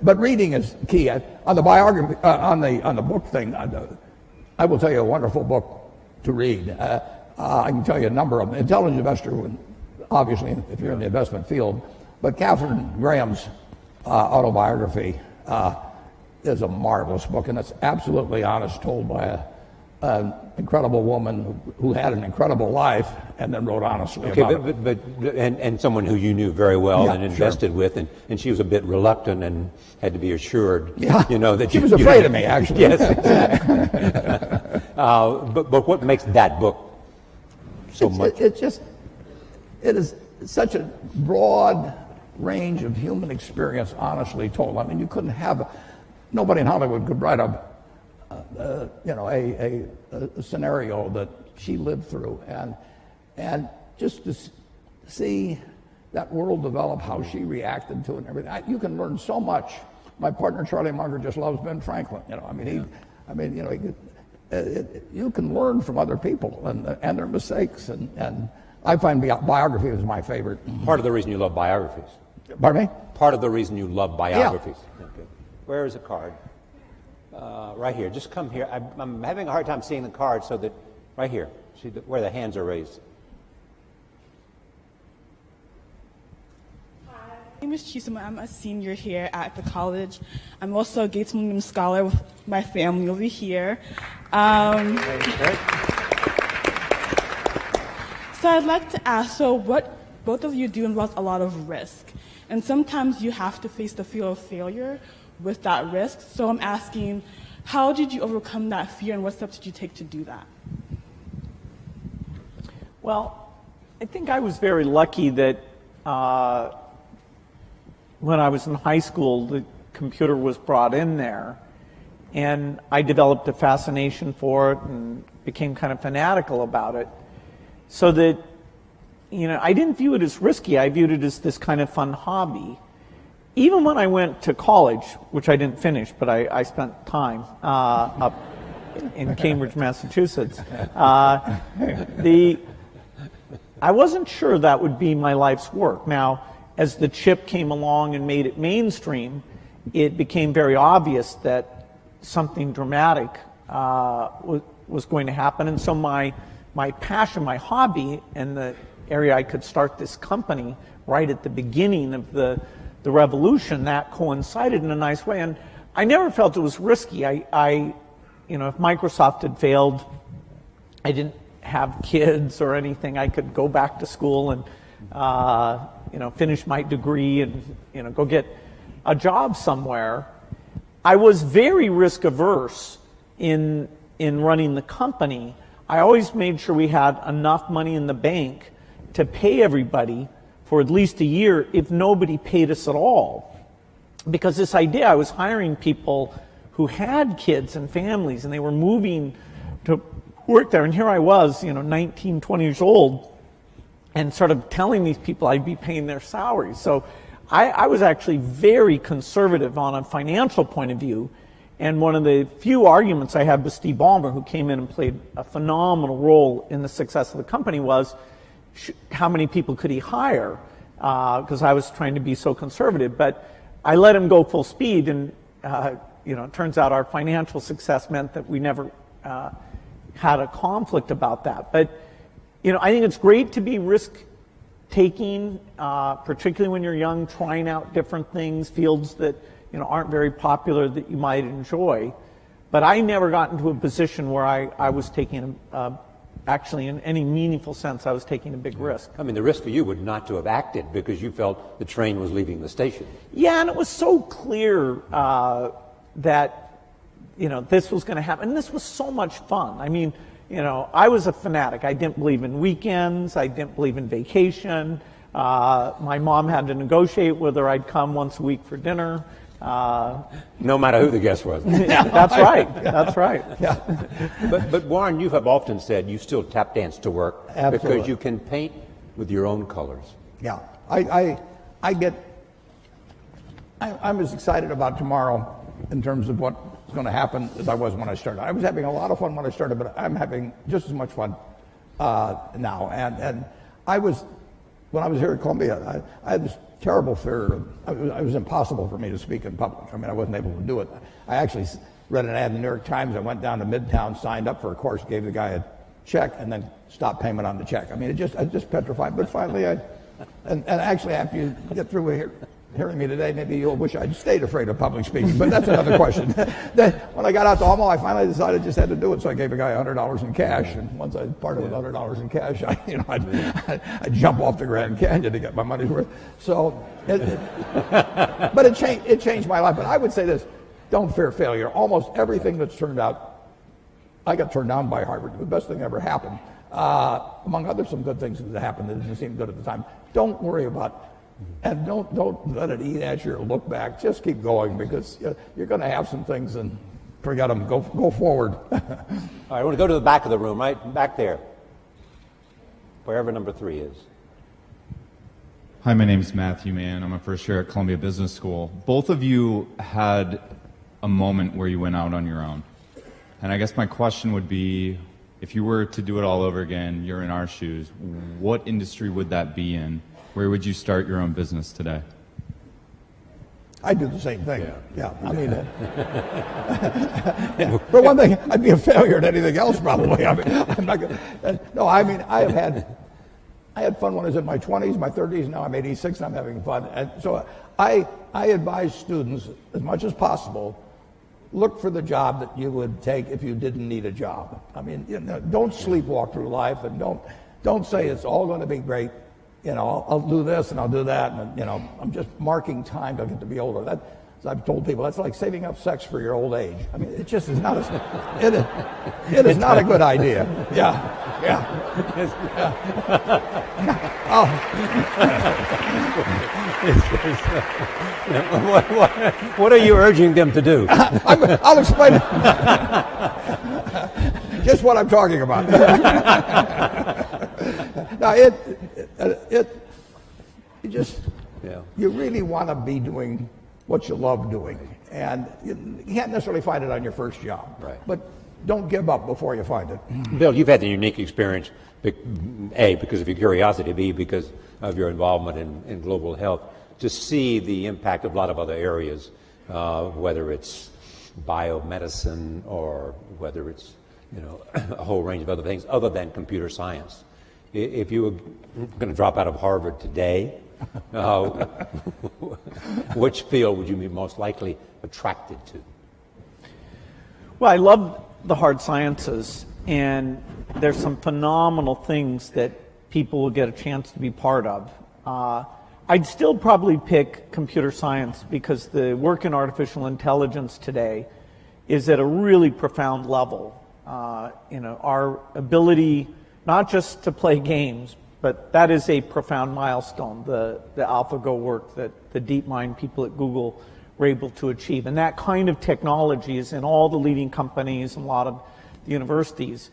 S1: But reading is key. On the biography, on the book thing, I will tell you a wonderful book to read. I can tell you a number of them. Intelligent Investor, obviously, if you're in the investment field. But Katharine Graham's autobiography is a marvelous book, and it's absolutely honest, told by an incredible woman who had an incredible life and then wrote honestly about it.
S2: But and someone who you knew very well and invested with, and she was a bit reluctant and had to be assured, that
S1: she was afraid of me, actually.
S2: Yes. But what makes that book so much?
S1: It is such a broad range of human experience, honestly told. I mean, you couldn't have, nobody in Hollywood could write a scenario that she lived through, and just to see that world develop, how she reacted to it and everything. You can learn so much. My partner Charlie Munger just loves Ben Franklin. You can learn from other people and their mistakes, and I find biography is my favorite.
S2: Part of the reason you love biographies.
S1: Pardon me?
S2: Part of the reason you love biographies. Yeah. Okay. Where is a card? Right here. Just come here. I'm having a hard time seeing the card, so that right here. See where the hands are raised.
S8: Hi, my name is Chisholm. I'm a senior here at the college. I'm also a Gates Millennium Scholar with my family over here. So I'd like to ask, what both of you do involves a lot of risk. And sometimes you have to face the fear of failure with that risk. So I'm asking, how did you overcome that fear, and what steps did you take to do that?
S3: Well, I think I was very lucky that when I was in high school, the computer was brought in there, and I developed a fascination for it and became kind of fanatical about it, so that, I didn't view it as risky. I viewed it as this kind of fun hobby. Even when I went to college, which I didn't finish, but I spent time up in Cambridge, Massachusetts, I wasn't sure that would be my life's work. Now, as the chip came along and made it mainstream, it became very obvious that something dramatic was going to happen. And so my passion, my hobby, and the area I could start this company right at the beginning of the revolution, that coincided in a nice way. And I never felt it was risky. If Microsoft had failed, I didn't have kids or anything. I could go back to school and finish my degree and go get a job somewhere. I was very risk averse in running the company. I always made sure we had enough money in the bank to pay everybody for at least a year if nobody paid us at all. Because this idea, I was hiring people who had kids and families, and they were moving to work there. And here I was, 19, 20 years old, and sort of telling these people I'd be paying their salaries. So I was actually very conservative on a financial point of view. And one of the few arguments I had with Steve Ballmer, who came in and played a phenomenal role in the success of the company, was how many people could he hire? because I was trying to be so conservative. But I let him go full speed, and it turns out our financial success meant that we never had a conflict about that. But I think it's great to be risk-taking, particularly when you're young, trying out different things, fields that aren't very popular that you might enjoy. But I never got into a position where I was taking, actually in any meaningful sense, I was taking a big risk.
S2: I mean, the risk for you would not to have acted because you felt the train was leaving the station.
S3: Yeah, and it was so clear that, this was going to happen. And this was so much fun. I mean, I was a fanatic. I didn't believe in weekends. I didn't believe in vacation. My mom had to negotiate whether I'd come once a week for dinner.
S2: No matter who the guest was.
S3: Yeah, that's right. That's right.
S2: Yeah. But Warren, you have often said you still tap dance to work.
S1: Absolutely.
S2: Because you can paint with your own colors.
S1: Yeah, I'm as excited about tomorrow in terms of what's going to happen as I was when I started. I was having a lot of fun when I started, but I'm having just as much fun now. And when I was here at Columbia, I had this terrible fear. It was impossible for me to speak in public. I mean, I wasn't able to do it. I actually read an ad in the New York Times. I went down to Midtown, signed up for a course, gave the guy a check, and then stopped payment on the check. I mean, I just petrified. But finally, and actually, after you get through hearing me today, maybe you'll wish I'd stayed afraid of public speaking. But that's another question. Then, when I got out to Omaha, I finally decided I just had to do it. So I gave a guy $100 in cash, and once I parted with $100 in cash, I'd jump off the Grand Canyon to get my money's worth. So, but it changed my life. But I would say this: don't fear failure. Almost everything that's turned out, I got turned down by Harvard. The best thing ever happened. Among other some good things that happened that didn't seem good at the time. Don't worry about. And don't let it eat at you or look back. Just keep going, because you're going to have some things and forget them. Go forward.
S2: All right, I want to go to the back of the room, right back there, wherever number 3 is.
S9: Hi, my name is Matthew Mann. I'm a first year at Columbia Business School. Both of you had a moment where you went out on your own. And I guess my question would be, if you were to do it all over again, you're in our shoes, what industry would that be in? Where would you start your own business today?
S1: I'd do the same thing. Yeah. I mean, for one thing, I'd be a failure at anything else probably. I mean, I'm not gonna, no, I mean, I had fun when I was in my 20s, my 30s. Now I'm 86 and I'm having fun. And so I advise students, as much as possible, look for the job that you would take if you didn't need a job. I mean, don't sleepwalk through life, and don't say it's all going to be great. I'll do this and I'll do that, and I'm just marking time till I get to be older. That, as I've told people, that's like saving up sex for your old age. I mean, it just is not it is not a good idea. Yeah.
S2: What are you urging them to do?
S1: I'll explain it. Just what I'm talking about. Now, you really want to be doing what you love doing. And you can't necessarily find it on your first job.
S2: Right.
S1: But don't give up before you find it.
S2: Bill, you've had the unique experience, A, because of your curiosity, B, because of your involvement in global health, to see the impact of a lot of other areas, whether it's biomedicine or whether it's a whole range of other things other than computer science. If you were going to drop out of Harvard today, which field would you be most likely attracted to?
S3: Well, I love the hard sciences, and there's some phenomenal things that people will get a chance to be part of. I'd still probably pick computer science, because the work in artificial intelligence today is at a really profound level. Our ability not just to play games, but that is a profound milestone, the AlphaGo work that the DeepMind people at Google were able to achieve. And that kind of technology is in all the leading companies and a lot of the universities.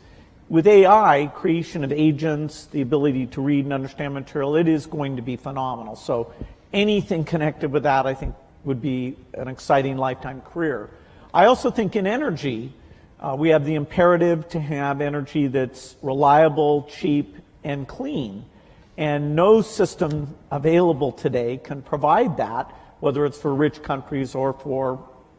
S3: With AI, creation of agents, the ability to read and understand material, it is going to be phenomenal. So anything connected with that, I think, would be an exciting lifetime career. I also think in energy, we have the imperative to have energy that's reliable, cheap, and clean. And no system available today can provide that, whether it's for rich countries or for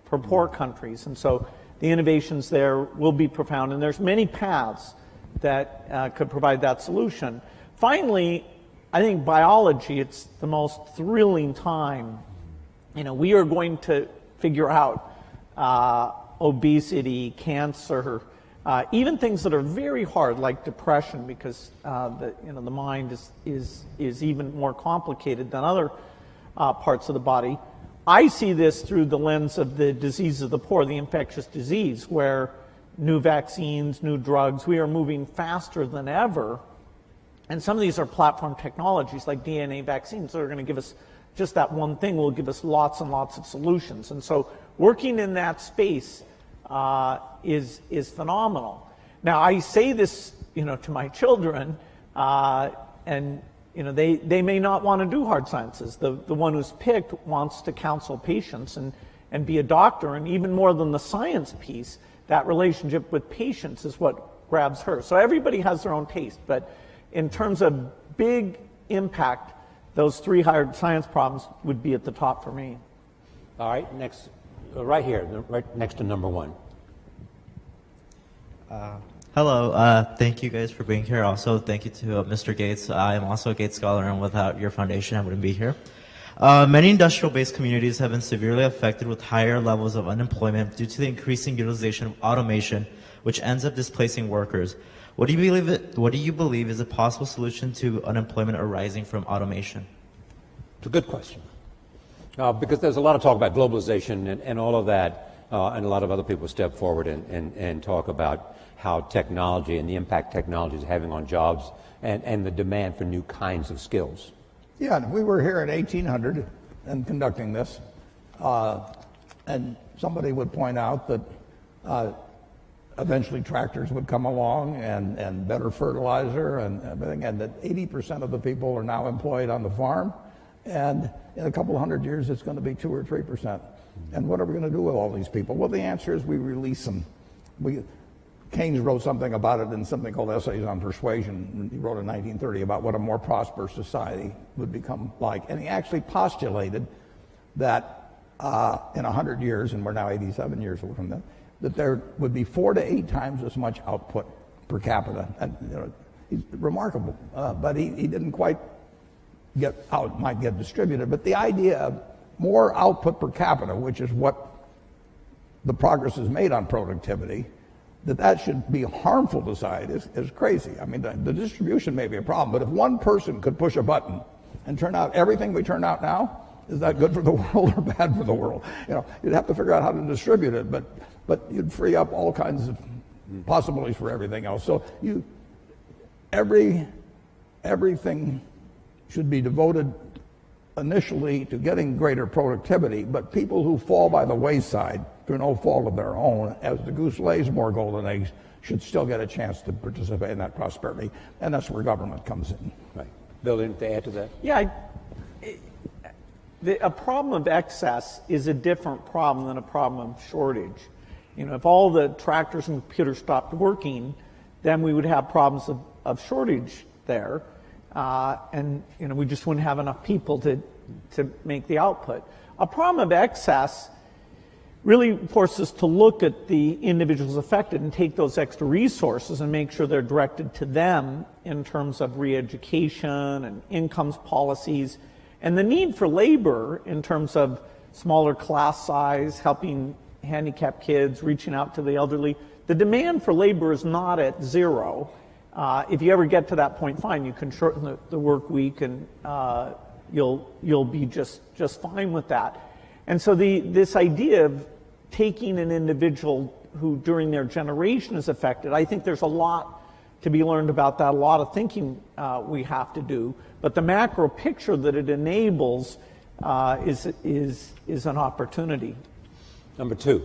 S3: poor countries. And so the innovations there will be profound, and there's many paths that could provide that solution. Finally, I think biology, it's the most thrilling time. We are going to figure out obesity, cancer, even things that are very hard, like depression, because the mind is even more complicated than other parts of the body. I see this through the lens of the disease of the poor, the infectious disease, where new vaccines, new drugs, we are moving faster than ever. And some of these are platform technologies like DNA vaccines that are going to give us just that one thing will give us lots and lots of solutions. And so working in that space is phenomenal. Now, I say this, to my children, and they may not want to do hard sciences. The one who's picked wants to counsel patients and be a doctor, and even more than the science piece, that relationship with patients is what grabs her. So everybody has their own taste, but in terms of big impact, those 3 hard science problems would be at the top for me.
S2: All right, next, right here, right next to number 1.
S10: Hello, thank you guys for being here. Also, thank you to Mr. Gates. I am also a Gates Scholar, and without your foundation, I wouldn't be here. Many industrial-based communities have been severely affected with higher levels of unemployment due to the increasing utilization of automation, which ends up displacing workers. What do you believe is a possible solution to unemployment arising from automation?
S2: It's a good question. Because there's a lot of talk about globalization and all of that, and a lot of other people step forward and talk about how technology and the impact technology is having on jobs and the demand for new kinds of skills.
S1: Yeah, we were here in 1800 and conducting this, and somebody would point out that eventually tractors would come along and better fertilizer and everything, and that 80% of the people are now employed on the farm, and in a couple of hundred years it's going to be 2 or 3%. And what are we going to do with all these people? Well, the answer is we release them. Keynes wrote something about it in something called Essays on Persuasion. He wrote in 1930 about what a more prosperous society would become like. And he actually postulated that in 100 years, and we're now 87 years away from that there would be 4 to 8 times as much output per capita. And he's remarkable, but he didn't quite get how it might get distributed. But the idea of more output per capita, which is what the progress is made on productivity, that should be harmful to society is crazy. I mean, the distribution may be a problem, but if one person could push a button and turn out everything we turn out now, is that good for the world or bad for the world? You'd have to figure out how to distribute it, but you'd free up all kinds of possibilities for everything else. So everything should be devoted initially to getting greater productivity, but people who fall by the wayside through no fault of their own, as the goose lays more golden eggs, should still get a chance to participate in that prosperity, and that's where government comes in.
S2: Right. Bill, anything to add to that?
S3: Yeah, a problem of excess is a different problem than a problem of shortage. If all the tractors and computers stopped working, then we would have problems of shortage there, and we just wouldn't have enough people to make the output. A problem of excess really forces us to look at the individuals affected and take those extra resources and make sure they're directed to them in terms of re-education and incomes policies, and the need for labor in terms of smaller class size, helping handicapped kids, reaching out to the elderly. The demand for labor is not at zero. If you ever get to that point, fine, you can shorten the work week, and you'll be just fine with that. And so this idea of taking an individual who during their generation is affected, I think there's a lot to be learned about that, a lot of thinking we have to do. But the macro picture that it enables is an opportunity.
S2: Number 2.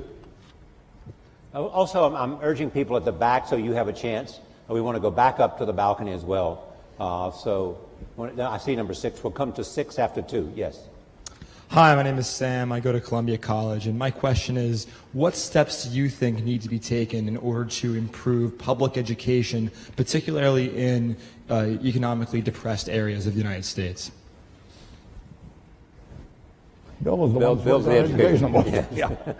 S2: Also, I'm urging people at the back so you have a chance. We want to go back up to the balcony as well. So I see number 6. We'll come to 6 after 2. Yes.
S11: Hi, my name is Sam. I go to Columbia College, and my question is, what steps do you think need to be taken in order to improve public education, particularly in economically depressed areas of the United States?
S1: Bill was the one
S2: Bill's the education.
S1: Yeah.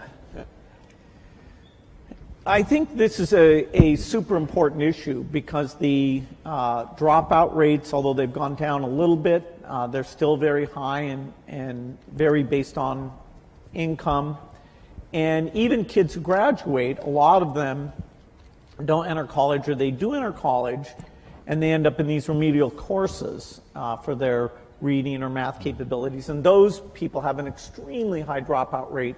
S3: I think this is a super important issue because the dropout rates, although they've gone down a little bit, they're still very high and vary based on income. And even kids who graduate, a lot of them don't enter college, or they do enter college, and they end up in these remedial courses for their reading or math capabilities. And those people have an extremely high dropout rate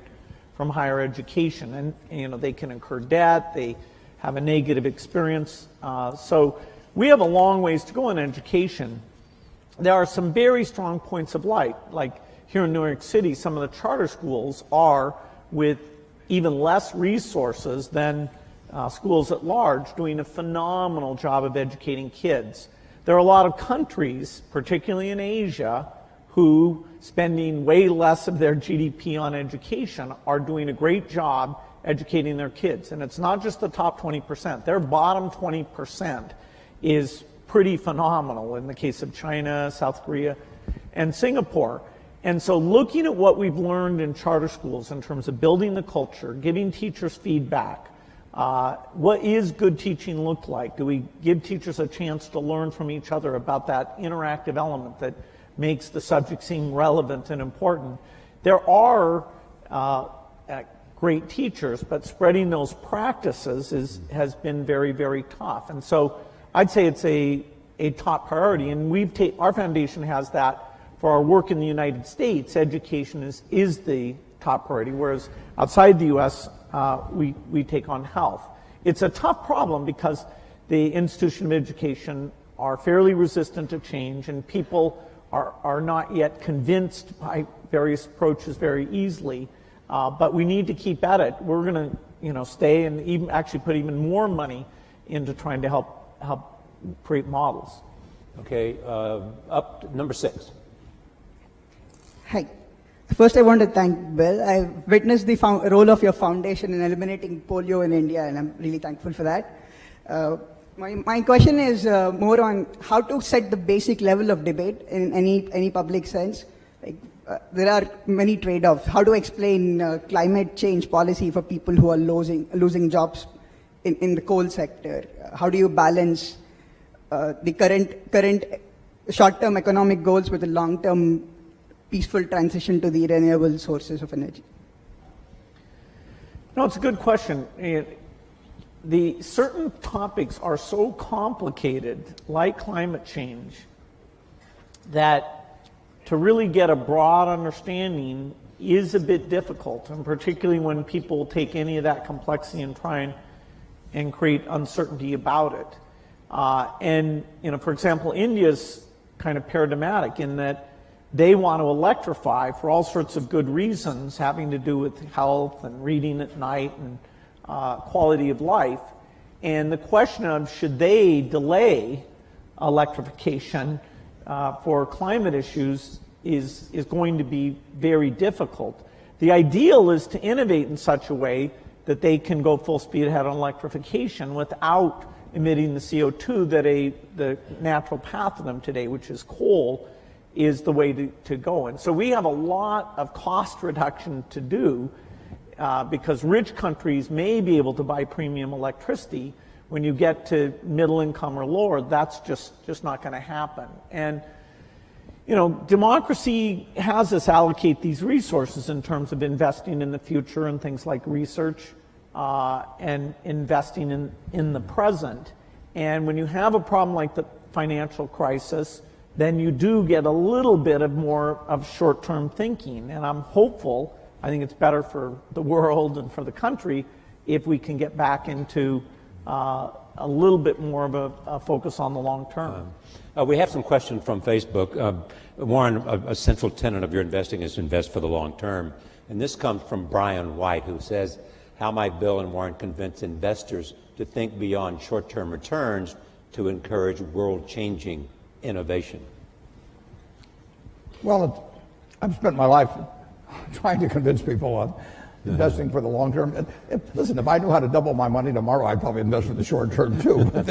S3: from higher education, and they can incur debt, they have a negative experience. So we have a long ways to go in education. There are some very strong points of light, like here in New York City, some of the charter schools are, with even less resources than schools at large, doing a phenomenal job of educating kids. There are a lot of countries, particularly in Asia, who, spending way less of their GDP on education, are doing a great job educating their kids. And it's not just the top 20%. Their bottom 20% is pretty phenomenal in the case of China, South Korea, and Singapore. And so looking at what we've learned in charter schools in terms of building the culture, giving teachers feedback, what is good teaching look like? Do we give teachers a chance to learn from each other about that interactive element that makes the subject seem relevant and important? There are great teachers, but spreading those practices has been very, very tough. And so I'd say it's a top priority, and our foundation has that for our work in the United States. Education is the top priority, whereas outside the U.S., we take on health. It's a tough problem because the institution of education are fairly resistant to change, and people are not yet convinced by various approaches very easily, but we need to keep at it. We're going to, stay and even actually put even more money into trying to help create models.
S2: Okay, up to number 6.
S12: Hi. First, I want to thank Bill. I've witnessed the role of your foundation in eliminating polio in India, and I'm really thankful for that. My question is more on how to set the basic level of debate in any public sense. There are many trade-offs. How to explain climate change policy for people who are losing jobs in the coal sector? How do you balance the current short-term economic goals with a long-term peaceful transition to the renewable sources of energy?
S3: No, it's a good question. The certain topics are so complicated, like climate change, that to really get a broad understanding is a bit difficult, and particularly when people take any of that complexity and try and create uncertainty about it. And for example, India's kind of paradigmatic in that they want to electrify for all sorts of good reasons having to do with health and reading at night and quality of life. And the question of should they delay electrification for climate issues is going to be very difficult. The ideal is to innovate in such a way that they can go full speed ahead on electrification without emitting the CO2 that the natural path of them today, which is coal, is the way to go. And so we have a lot of cost reduction to do because rich countries may be able to buy premium electricity. When you get to middle income or lower, that's just not going to happen. And democracy has us allocate these resources in terms of investing in the future and things like research and investing in the present. And when you have a problem like the financial crisis, then you do get a little bit of more of short-term thinking. And I'm hopeful, I think it's better for the world and for the country if we can get back into a little bit more of a focus on the long term.
S2: We have some questions from Facebook. Warren, a central tenet of your investing is to invest for the long term. And this comes from Brian White, who says, how might Bill and Warren convince investors to think beyond short-term returns to encourage world-changing innovation?
S1: Well, I've spent my life trying to convince people on investing for the long term. Listen, if I knew how to double my money tomorrow, I'd probably invest for the short term too. But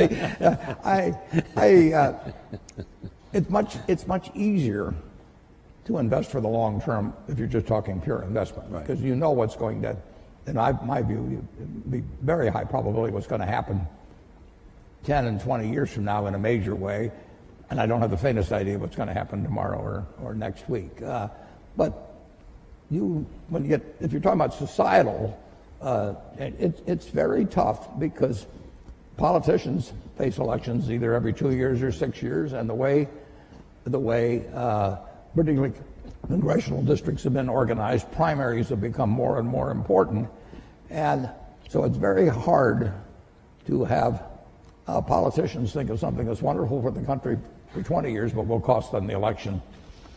S1: it's much easier to invest for the long term if you're just talking pure investment, because you know what's going to, in my view, be very high probability what's going to happen 10 and 20 years from now in a major way, and I don't have the faintest idea what's going to happen tomorrow or next week. But if you're talking about societal, it's very tough because politicians face elections either every 2 years or 6 years, and the way particularly congressional districts have been organized, primaries have become more and more important, and so it's very hard to have politicians think of something that's wonderful for the country for 20 years, but will cost them the election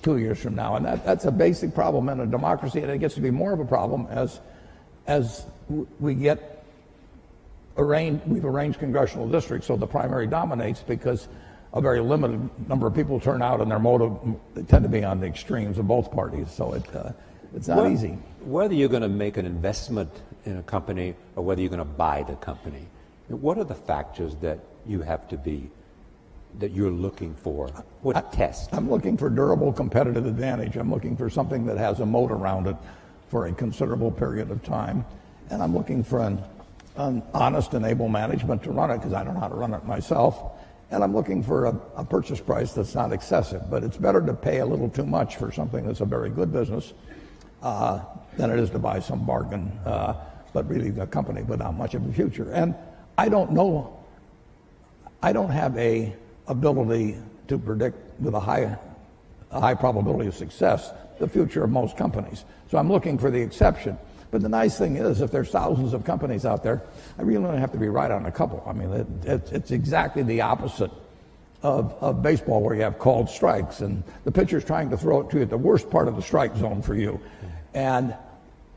S1: 2 years from now. And that's a basic problem in a democracy, and it gets to be more of a problem as we've arranged congressional districts so the primary dominates, because a very limited number of people turn out, and their motive tend to be on the extremes of both parties. So it's not easy.
S2: Whether you're going to make an investment in a company or whether you're going to buy the company, what are the factors that you're looking for? What test?
S1: I'm looking for durable competitive advantage. I'm looking for something that has a moat around it for a considerable period of time. And I'm looking for an honest and able management to run it, because I don't know how to run it myself. And I'm looking for a purchase price that's not excessive. But it's better to pay a little too much for something that's a very good business than it is to buy some bargain, but really a company without much of a future. And I don't know. I don't have a ability to predict with a high probability of success the future of most companies. So I'm looking for the exception. But the nice thing is, if there's thousands of companies out there, I really only have to be right on a couple. I mean, it's exactly the opposite of baseball, where you have called strikes, and the pitcher's trying to throw it to you at the worst part of the strike zone for you. And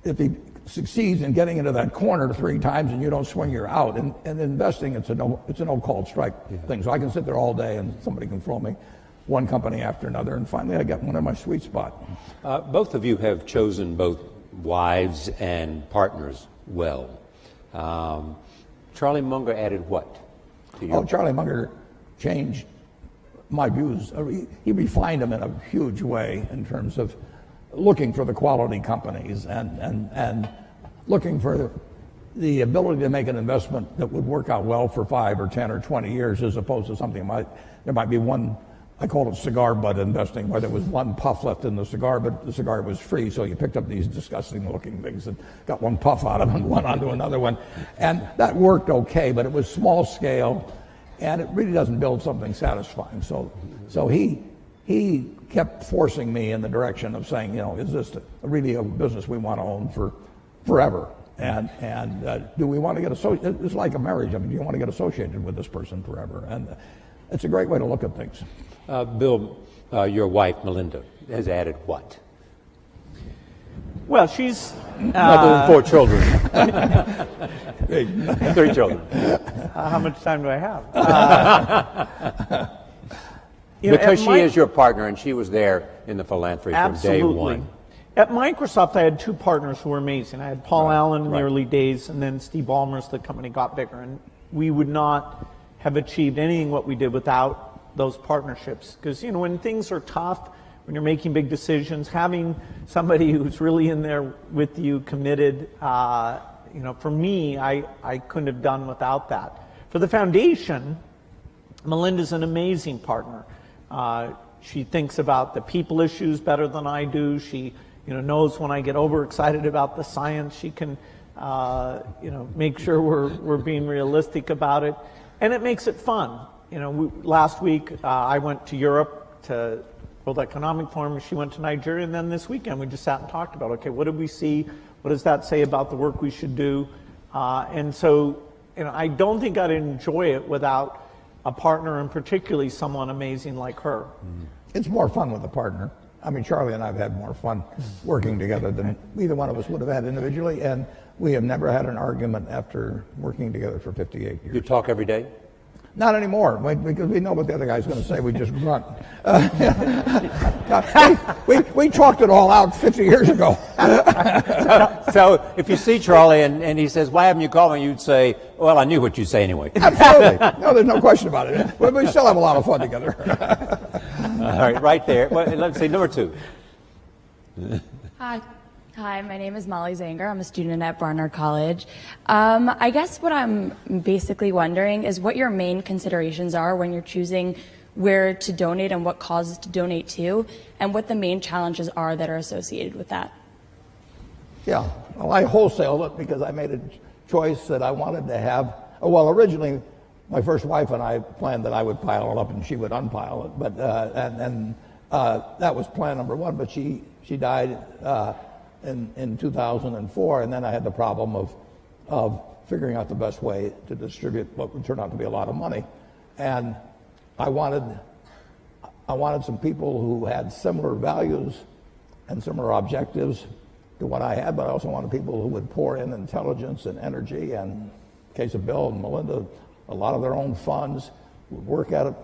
S1: if he succeeds in getting into that corner 3 times and you don't swing, you're out. And investing, it's a no called strike thing. So I can sit there all day and somebody can throw me one company after another, and finally I get one in my sweet spot.
S2: Both of you have chosen both wives and partners well. Charlie Munger added what to you?
S1: Charlie Munger changed my views. He refined them in a huge way in terms of looking for the quality companies and looking for the ability to make an investment that would work out well for 5 or 10 or 20 years, as opposed to something there might be one. I call it cigar butt investing, where there was one puff left in the cigar, but the cigar was free, so you picked up these disgusting looking things and got one puff out of them and one onto another one. And that worked okay, but it was small scale, and it really doesn't build something satisfying. So he kept forcing me in the direction of saying, is this really a business we want to own for forever? And do we want to get associated? It's like a marriage. I mean, do you want to get associated with this person forever? And it's a great way to look at things.
S2: Bill, your wife, Melinda, has added what?
S3: Well, she's...
S2: Other than 4 children. 3 children.
S3: How much time do I have?
S2: Because she is your partner, and she was there in the philanthropy from day one.
S3: At Microsoft, I had 2 partners who were amazing. I had Paul Allen in the early days, and then Steve Ballmer as the company got bigger. And we would not have achieved anything what we did without those partnerships. Because, when things are tough, when you're making big decisions, having somebody who's really in there with you, committed, for me, I couldn't have done without that. For the foundation, Melinda's an amazing partner. She thinks about the people issues better than I do. She, knows when I get overexcited about the science. She can, make sure we're being realistic about it, and it makes it fun. Last week I went to Europe to World Economic Forum. She went to Nigeria, and then this weekend we just sat and talked about, okay, what did we see? What does that say about the work we should do? And so, I don't think I'd enjoy it without a partner, and particularly someone amazing like her.
S1: It's more fun with a partner. I mean, Charlie and I have had more fun working together than either one of us would have had individually, and we have never had an argument after working together for 58 years.
S2: You talk every day?
S1: Not anymore, because we know what the other guy's going to say. We just grunt. We talked it all out 50 years ago.
S2: So if you see Charlie and he says, "Why haven't you called me?" you'd say, "Well, I knew what you'd say anyway."
S1: Absolutely. No, there's no question about it. But we still have a lot of fun together.
S2: All right, right there. Well, let's see, number 2.
S13: Hi, my name is Molly Zanger. I'm a student at Barnard College. I guess what I'm basically wondering is what your main considerations are when you're choosing where to donate and what causes to donate to, and what the main challenges are that are associated with that.
S1: Yeah, well, I wholesaled it because I made a choice that I wanted to have. Well, originally, my first wife and I planned that I would pile it up and she would unpile it, but that was plan number 1. But she died in 2004, and then I had the problem of figuring out the best way to distribute what would turn out to be a lot of money, and I wanted some people who had similar values and similar objectives to what I had, but I also wanted people who would pour in intelligence and energy, and in the case of Bill and Melinda, a lot of their own funds, would work at it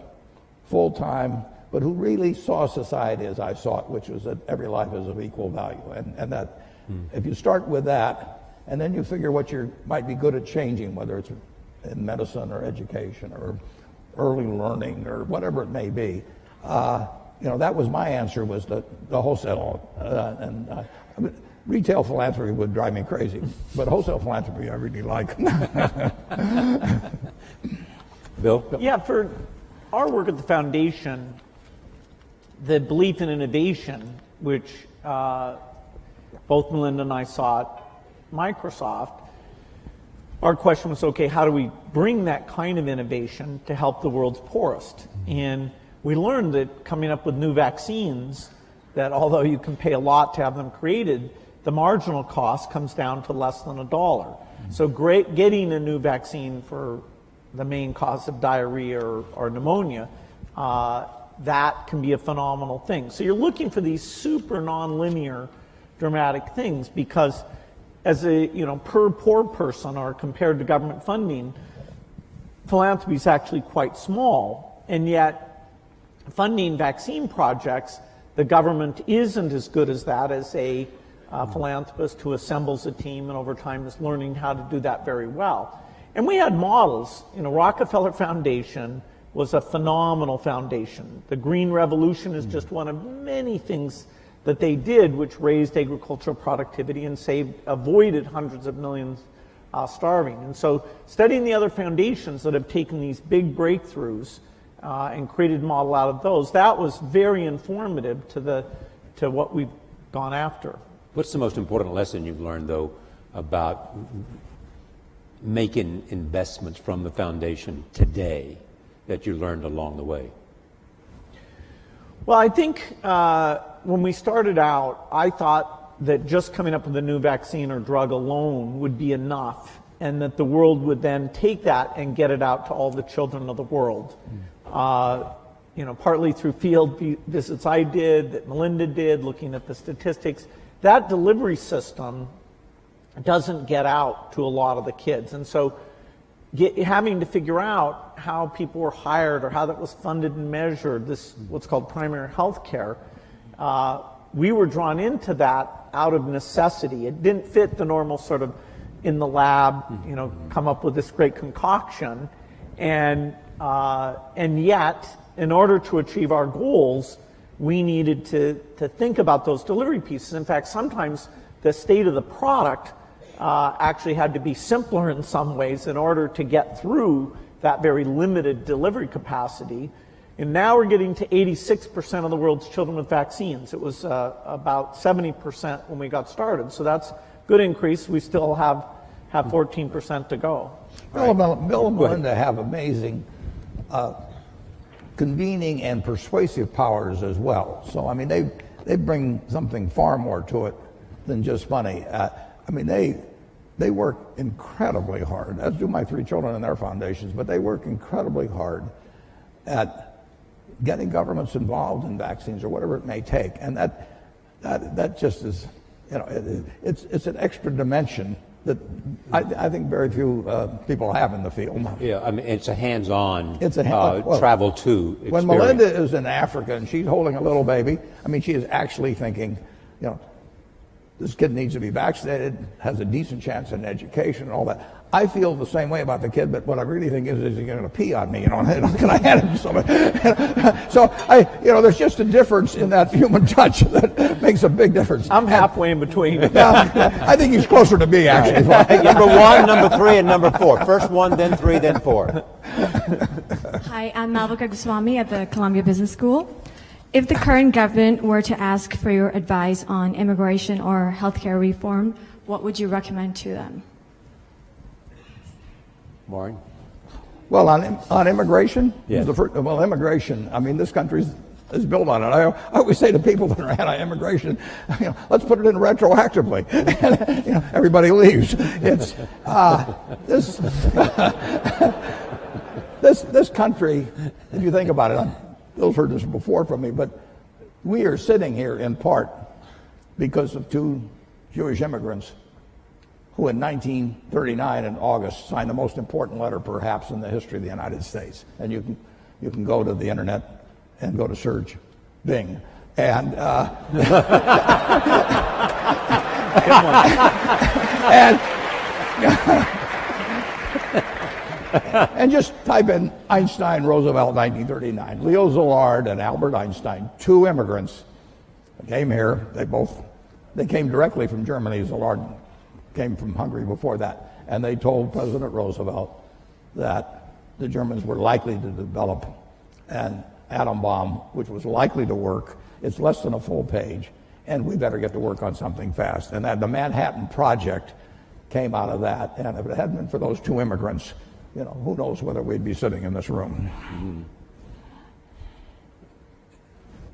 S1: full time, but who really saw society as I saw it, which was that every life is of equal value. And that if you start with that, and then you figure what you might be good at changing, whether it's in medicine or education or early learning or whatever it may be, that was my answer, was the wholesale. Retail philanthropy would drive me crazy, but wholesale philanthropy I really like.
S2: Bill?
S3: Yeah, for our work at the foundation, the belief in innovation, which both Melinda and I saw at Microsoft, our question was, okay, how do we bring that kind of innovation to help the world's poorest? And we learned that coming up with new vaccines, that although you can pay a lot to have them created, the marginal cost comes down to less than $1. So getting a new vaccine for the main cause of diarrhea or pneumonia, that can be a phenomenal thing. So you're looking for these super nonlinear dramatic things, because as a per poor person or compared to government funding, philanthropy is actually quite small, and yet funding vaccine projects, the government isn't as good as that as a philanthropist who assembles a team and over time is learning how to do that very well. And we had models. Rockefeller Foundation was a phenomenal foundation. The Green Revolution is just one of many things that they did which raised agricultural productivity and avoided hundreds of millions starving. And so studying the other foundations that have taken these big breakthroughs and created a model out of those, that was very informative to what we've gone after.
S2: What's the most important lesson you've learned, though, about making investments from the foundation today that you learned along the way?
S3: Well, I think when we started out, I thought that just coming up with a new vaccine or drug alone would be enough, and that the world would then take that and get it out to all the children of the world. Partly through field visits I did, that Melinda did, looking at the statistics. That delivery system doesn't get out to a lot of the kids. And so having to figure out how people were hired or how that was funded and measured, this what's called primary health care, we were drawn into that out of necessity. It didn't fit the normal sort of in the lab, come up with this great concoction. And yet, in order to achieve our goals, we needed to think about those delivery pieces. In fact, sometimes the state of the product actually had to be simpler in some ways in order to get through that very limited delivery capacity. And now we're getting to 86% of the world's children with vaccines. It was about 70% when we got started. So that's a good increase. We still have 14% to go.
S1: Bill and Melinda have amazing convening and persuasive powers as well. So, I mean, they bring something far more to it than just money. They work incredibly hard, as do my 3 children and their foundations, but they work incredibly hard at getting governments involved in vaccines or whatever it may take. And that just is, it's an extra dimension that I think very few people have in the field.
S2: Yeah, I mean, it's a hands-on
S1: well,
S2: travel to experience.
S1: When Melinda is in Africa and she's holding a little baby, I mean, she is actually thinking, you know, this kid needs to be vaccinated, has a decent chance in education and all that. I feel the same way about the kid, but what I really think is he's going to pee on me, you know, can I hand him something? So there's just a difference in that human touch that makes a big difference.
S3: I'm halfway in between.
S1: I think he's closer to me, actually.
S2: Number 1, number 3, and number 4. First 1, then 3, then 4.
S14: Hi, I'm Malvika Goswami at the Columbia Business School. If the current government were to ask for your advice on immigration or healthcare reform, what would you recommend to them?
S2: Warren?
S1: Well, on immigration?
S2: Yes.
S1: Immigration, I mean, this country is built on it. I always say to people that are anti-immigration, let's put it in retroactively. And, everybody leaves. It's this country, if you think about it, Bill's heard this before from me, but we are sitting here in part because of 2 Jewish immigrants who in 1939 in August signed the most important letter perhaps in the history of the United States. And you can go to the internet and go to search Bing. And and just type in Einstein, Roosevelt, 1939. Leo Szilard and Albert Einstein, 2 immigrants, came here. They came directly from Germany. Szilard came from Hungary before that. And they told President Roosevelt that the Germans were likely to develop an atom bomb, which was likely to work. It's less than a full page, and we better get to work on something fast. And that the Manhattan Project came out of that. And if it hadn't been for those 2 immigrants, who knows whether we'd be sitting in this room.
S2: Mm-hmm.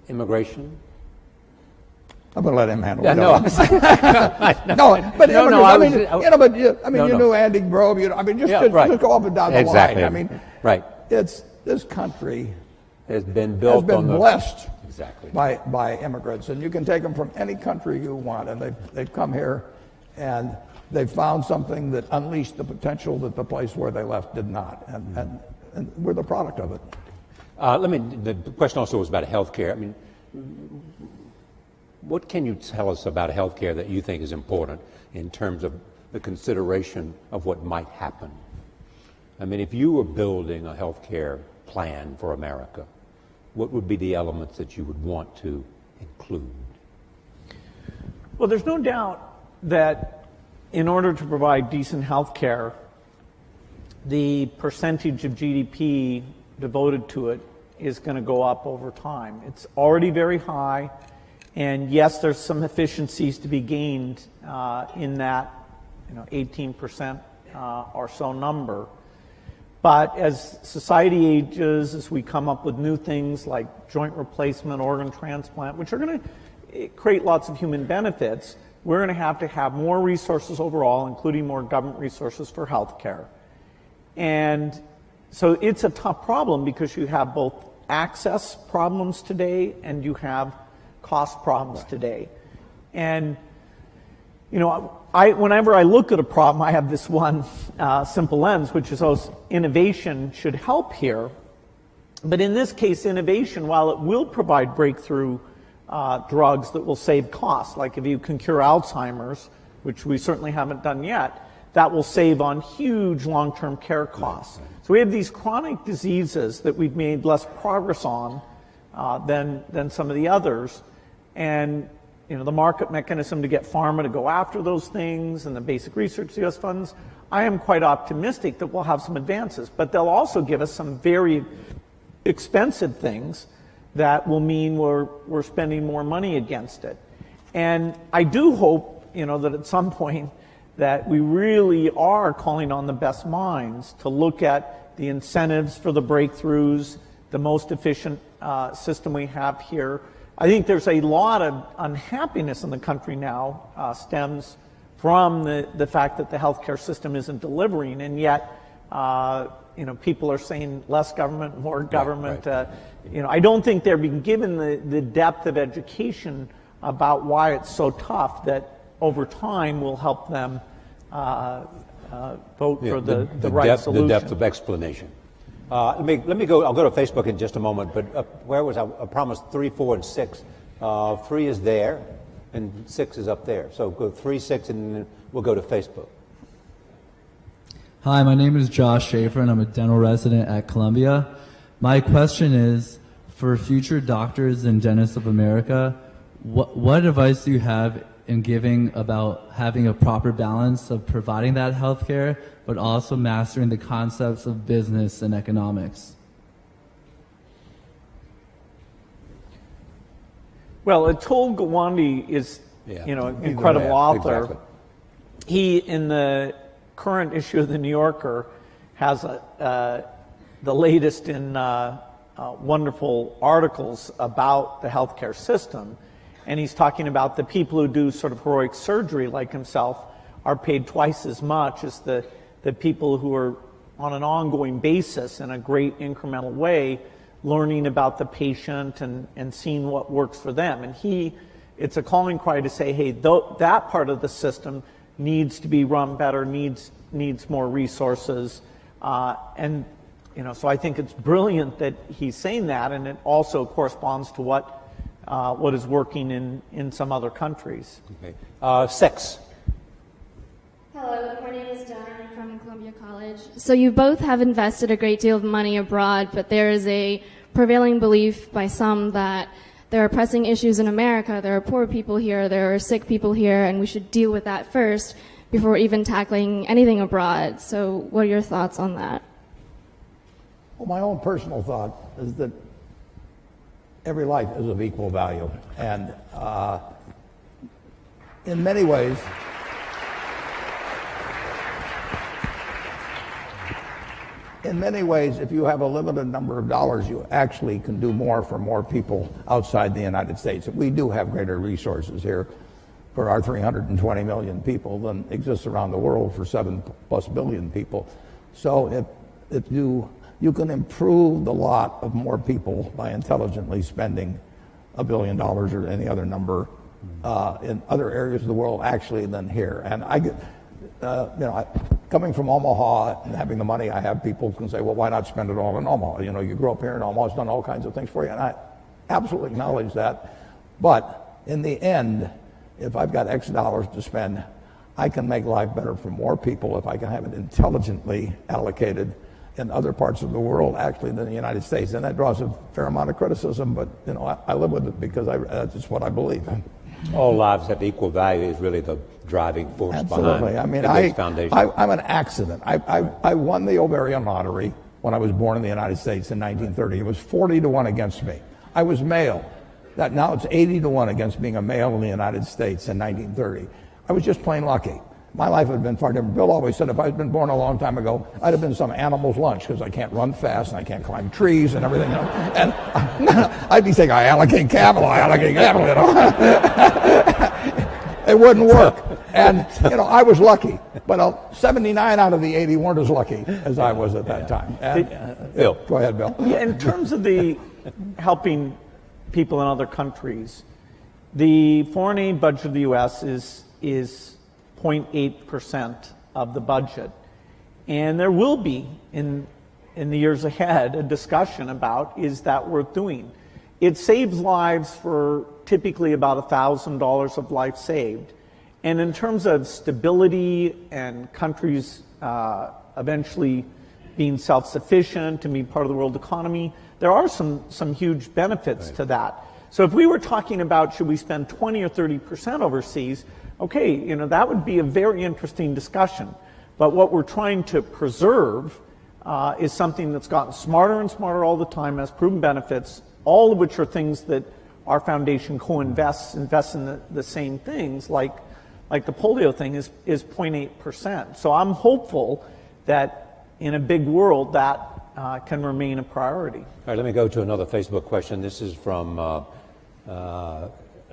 S2: Immigration?
S1: I'm going to let him handle
S2: it.
S1: You knew Andy Grove. Just go up and down the line. I mean,
S2: right.
S1: This country
S2: has been
S1: blessed by immigrants, and you can take them from any country you want, and they've come here, and they've found something that unleashed the potential that the place where they left did not, and we're the product of it.
S2: The question also was about healthcare. I mean, what can you tell us about healthcare that you think is important in terms of the consideration of what might happen? I mean, if you were building a healthcare plan for America, what would be the elements that you would want to include?
S3: Well, there's no doubt that in order to provide decent health care, the percentage of GDP devoted to it is going to go up over time. It's already very high, and yes, there's some efficiencies to be gained in that 18% or so number. But as society ages, as we come up with new things like joint replacement, organ transplant, which are going to create lots of human benefits, we're going to have more resources overall, including more government resources for health care. And so it's a tough problem because you have both access problems today and you have cost problems today. And, whenever I look at a problem, I have this one simple lens, which is innovation should help here. But in this case, innovation, while it will provide breakthrough drugs that will save costs, like if you can cure Alzheimer's, which we certainly haven't done yet, that will save on huge long-term care costs. So we have these chronic diseases that we've made less progress on than some of the others. And the market mechanism to get pharma to go after those things and the basic research US funds, I am quite optimistic that we'll have some advances. But they'll also give us some very expensive things that will mean we're spending more money against it. And I do hope, that at some point that we really are calling on the best minds to look at the incentives for the breakthroughs, the most efficient system we have here. I think there's a lot of unhappiness in the country now stems from the fact that the healthcare system isn't delivering, and yet people are saying less government, more government. Right. I don't think they're being given the depth of education about why it's so tough that over time will help them vote for the right solution.
S2: The depth of explanation. Let me go. I'll go to Facebook in just a moment. But where was I? I promised 3, 4, and 6. 3 is there, and 6 is up there. So go 3, 6, and then we'll go to Facebook.
S15: Hi, my name is Josh Schaefer, and I'm a dental resident at Columbia. My question is, for future doctors and dentists of America, what advice do you have in giving about having a proper balance of providing that health care, but also mastering the concepts of business and economics?
S3: Well, Atul Gawande is, an incredible author.
S2: Exactly.
S3: He, in the current issue of the New Yorker, has the latest in wonderful articles about the healthcare system. And he's talking about the people who do sort of heroic surgery like himself are paid twice as much as the people who are on an ongoing basis in a great incremental way learning about the patient and seeing what works for them. And it's a calling cry to say, hey, that part of the system needs to be run better, needs more resources. So I think it's brilliant that he's saying that, and it also corresponds to what is working in some other countries.
S2: Okay. 6.
S16: Hello, my name is Donna. I'm from Columbia College. So you both have invested a great deal of money abroad, but there is a prevailing belief by some that there are pressing issues in America. There are poor people here, there are sick people here, and we should deal with that first before even tackling anything abroad. So what are your thoughts on that?
S1: Well, my own personal thought is that every life is of equal value. And in many ways, if you have a limited number of dollars, you actually can do more for more people outside the United States. We do have greater resources here for our 320 million people than exists around the world for 7+ billion people. So if you can improve the lot of more people by intelligently spending $1 billion or any other number in other areas of the world actually than here. And coming from Omaha and having the money I have, people can say, well, why not spend it all in Omaha? You grew up here and Omaha's done all kinds of things for you. And I absolutely acknowledge that. But in the end, if I've got X dollars to spend, I can make life better for more people if I can have it intelligently allocated in other parts of the world actually than the United States. And that draws a fair amount of criticism, but I live with it because that's just what I believe.
S2: All lives have equal value is really the driving force
S1: Absolutely.
S2: behind
S1: the
S2: Gates Foundation.
S1: I'm an accident. I won the ovarian lottery when I was born in the United States in 1930. It was 40-1 against me. I was male. Now it's 80-1 against being a male in the United States in 1930. I was just plain lucky. My life would have been far different. Bill always said if I had been born a long time ago, I'd have been some animal's lunch because I can't run fast and I can't climb trees and everything. And I'd be saying, I allocate capital. It wouldn't work. And, I was lucky. But 79 out of the 80 weren't as lucky as I was at that time. And,
S2: Bill.
S1: Go ahead, Bill.
S3: Yeah, in terms of the helping people in other countries, the foreign aid budget of the U.S. is 0.8% of the budget. And there will be, in the years ahead, a discussion about, is that worth doing? It saves lives for typically about $1,000 of life saved. And in terms of stability and countries eventually being self-sufficient and being part of the world economy, there are some huge benefits to that. So if we were talking about should we spend 20 or 30% overseas, okay, that would be a very interesting discussion. But what we're trying to preserve is something that's gotten smarter and smarter all the time, has proven benefits, all of which are things that our foundation co-invests in the same things, like the polio thing is 0.8%. So I'm hopeful that in a big world that can remain a priority.
S2: All right, let me go to another Facebook question. This is from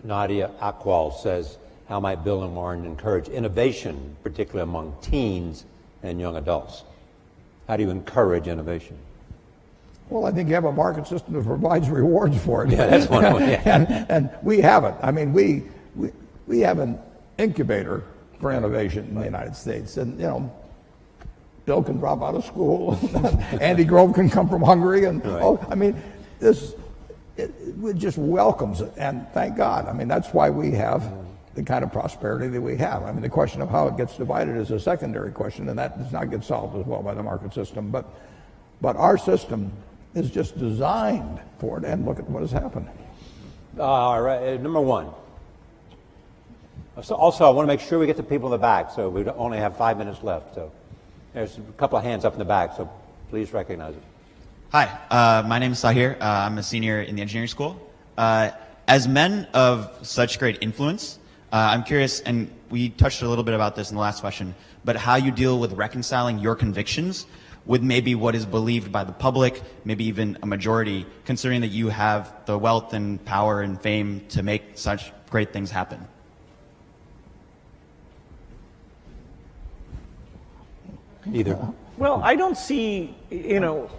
S2: Nadia Akwal, says, how might Bill and Warren encourage innovation, particularly among teens and young adults? How do you encourage innovation?
S1: Well, I think you have a market system that provides rewards for it.
S2: Yeah, that's one of them. Yeah.
S1: and we have it. I mean, we have an incubator for innovation in the United States. And, you know, Bill can drop out of school. Andy Grove can come from Hungary. And, I mean, it just welcomes it. And thank God. I mean, that's why we have the kind of prosperity that we have. I mean, the question of how it gets divided is a secondary question, and that does not get solved as well by the market system. But our system is just designed for it, and look at what has happened.
S2: All right, number one. So also, I want to make sure we get the people in the back, so we only have 5 minutes left. So there's a couple of hands up in the back, so please recognize it.
S17: Hi, my name is Sahir. I'm a senior in the engineering school. As men of such great influence, I'm curious, and we touched a little bit about this in the last question, but how you deal with reconciling your convictions with maybe what is believed by the public, maybe even a majority, considering that you have the wealth and power and fame to make such great things happen.
S2: Either.
S3: Well, I don't see, you know,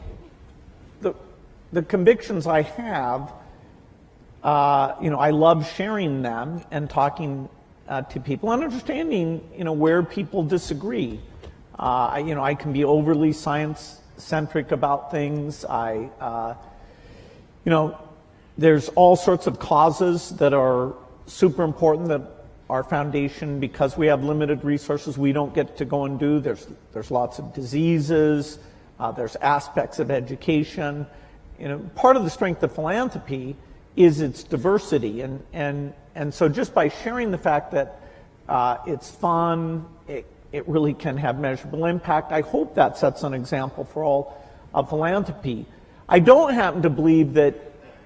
S3: the convictions I have, you know, I love sharing them and talking to people and understanding, you know, where people disagree. You know, I can be overly science-centric about things. You know, there's all sorts of causes that are super important that our foundation, because we have limited resources, we don't get to go and do. There's lots of diseases. There's aspects of education. You know, part of the strength of philanthropy is its diversity, and so just by sharing the fact that it's fun, it really can have measurable impact. I hope that sets an example for all of philanthropy. I don't happen to believe that,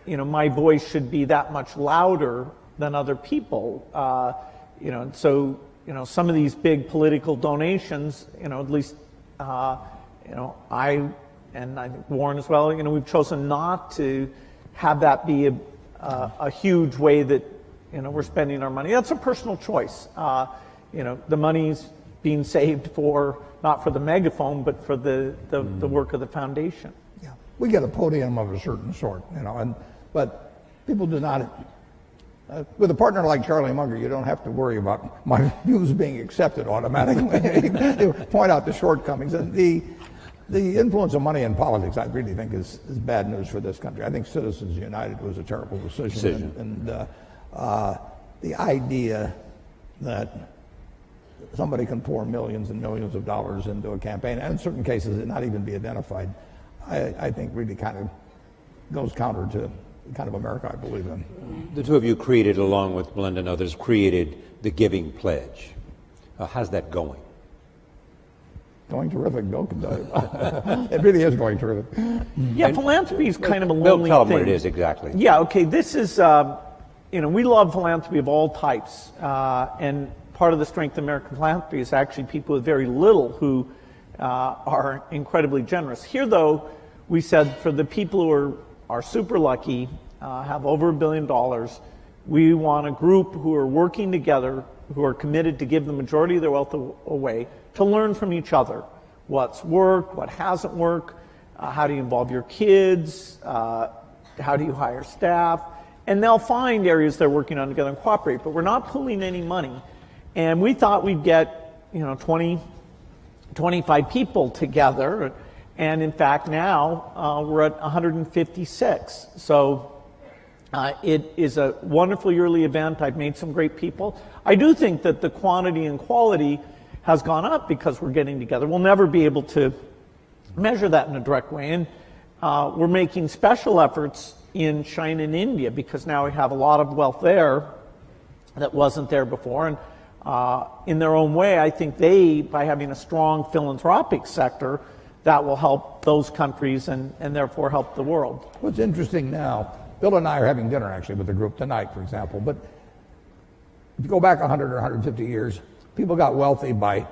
S3: you know, my voice should be that much louder than other people. You know, so, you know, some of these big political donations, you know, at least, you know, I think Warren as well, you know, we've chosen not to have that be a huge way that, you know, we're spending our money. That's a personal choice. You know, the money's being saved for, not for the megaphone, but for the work of the foundation.
S1: Yeah, we get a podium of a certain sort, you know, but people do not. With a partner like Charlie Munger, you don't have to worry about my views being accepted automatically. They point out the shortcomings. And the influence of money in politics, I really think, is bad news for this country. I think Citizens United was a terrible decision. And the idea that somebody can pour millions and millions of dollars into a campaign, and in certain cases it not even be identified, I think really kind of goes counter to the kind of America I believe in.
S2: The two of you created, along with Melinda and others, created the Giving Pledge. How's that going?
S1: Going terrific, Bill can tell you. It really is going terrific.
S3: Yeah, philanthropy is kind of a lonely
S2: Bill, tell them
S3: thing.
S2: what it is exactly.
S3: Yeah, okay, this is, you know, we love philanthropy of all types, and part of the strength of American philanthropy is actually people with very little who are incredibly generous. Here, though, we said for the people who are super lucky, have over $1 billion, we want a group who are working together, who are committed to give the majority of their wealth away, to learn from each other. What's worked, what hasn't worked, how do you involve your kids, how do you hire staff, and they'll find areas they're working on together and cooperate, but we're not pulling any money. And we thought we'd get, you know, 20, 25 people together, and in fact now we're at 156. So it is a wonderful yearly event. I've made some great people. I do think that the quantity and quality has gone up because we're getting together. We'll never be able to measure that in a direct way, and we're making special efforts in China and India because now we have a lot of wealth there that wasn't there before. And in their own way, I think by having a strong philanthropic sector, that will help those countries and therefore help the world.
S1: What's interesting now, Bill and I are having dinner actually with the group tonight, for example, but if you go back 100 or 150 years, people got wealthy by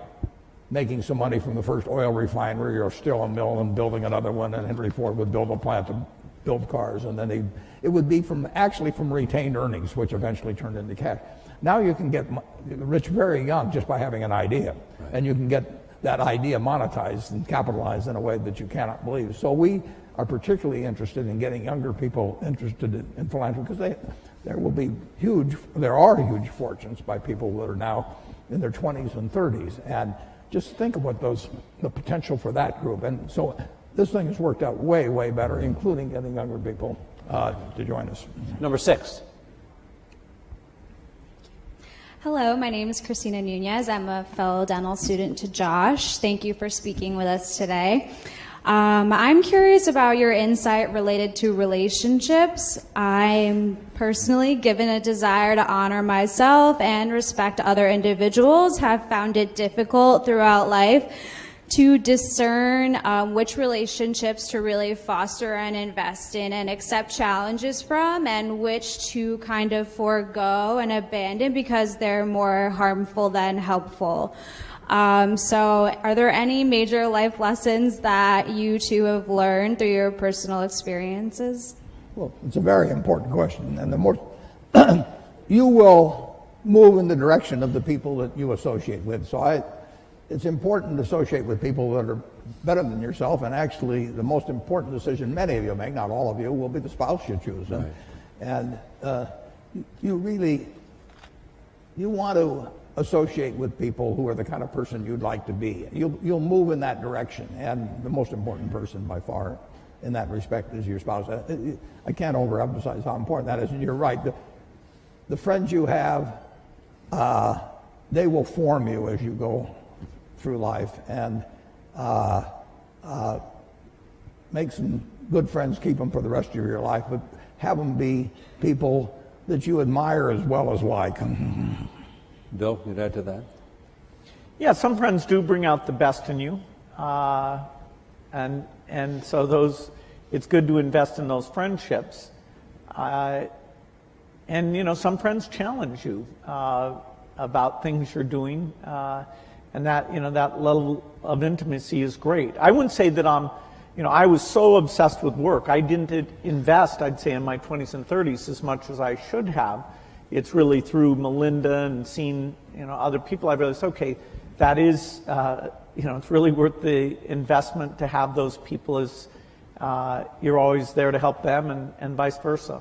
S1: making some money from the first oil refinery or still a mill and building another one, and Henry Ford would build a plant to build cars, and then it would be from retained earnings, which eventually turned into cash. Now you can get rich very young just by having an idea, right. And you can get that idea monetized and capitalized in a way that you cannot believe. So we are particularly interested in getting younger people interested in philanthropy because there are huge fortunes by people that are now in their 20s and 30s. And just think of what the potential for that group. And so this thing has worked out way, way better, including getting younger people to join us.
S2: Number 6.
S18: Hello, my name is Christina Nunez. I'm a fellow dental student to Josh. Thank you for speaking with us today. I'm curious about your insight related to relationships. I'm personally, given a desire to honor myself and respect other individuals, have found it difficult throughout life to discern which relationships to really foster and invest in and accept challenges from, and which to kind of forego and abandon because they're more harmful than helpful. So are there any major life lessons that you two have learned through your personal experiences?
S1: Well, it's a very important question, and the more you will move in the direction of the people that you associate with. So it's important to associate with people that are better than yourself, and actually the most important decision many of you make, not all of you, will be the spouse you choose. Right. And you want to associate with people who are the kind of person you'd like to be. You'll move in that direction, and the most important person by far in that respect is your spouse. I can't overemphasize how important that is, and you're right. The friends you have, they will form you as you go through life, and make some good friends, keep them for the rest of your life, but have them be people that you admire as well as like.
S2: Bill, you'd add to that?
S3: Yeah, some friends do bring out the best in you, and so it's good to invest in those friendships. And some friends challenge you about things you're doing. And that level of intimacy is great. I wouldn't say that I was so obsessed with work. I didn't invest, I'd say, in my 20s and 30s as much as I should have. It's really through Melinda and seeing, other people I've realized, okay, that is, it's really worth the investment to have those people as you're always there to help them and vice versa.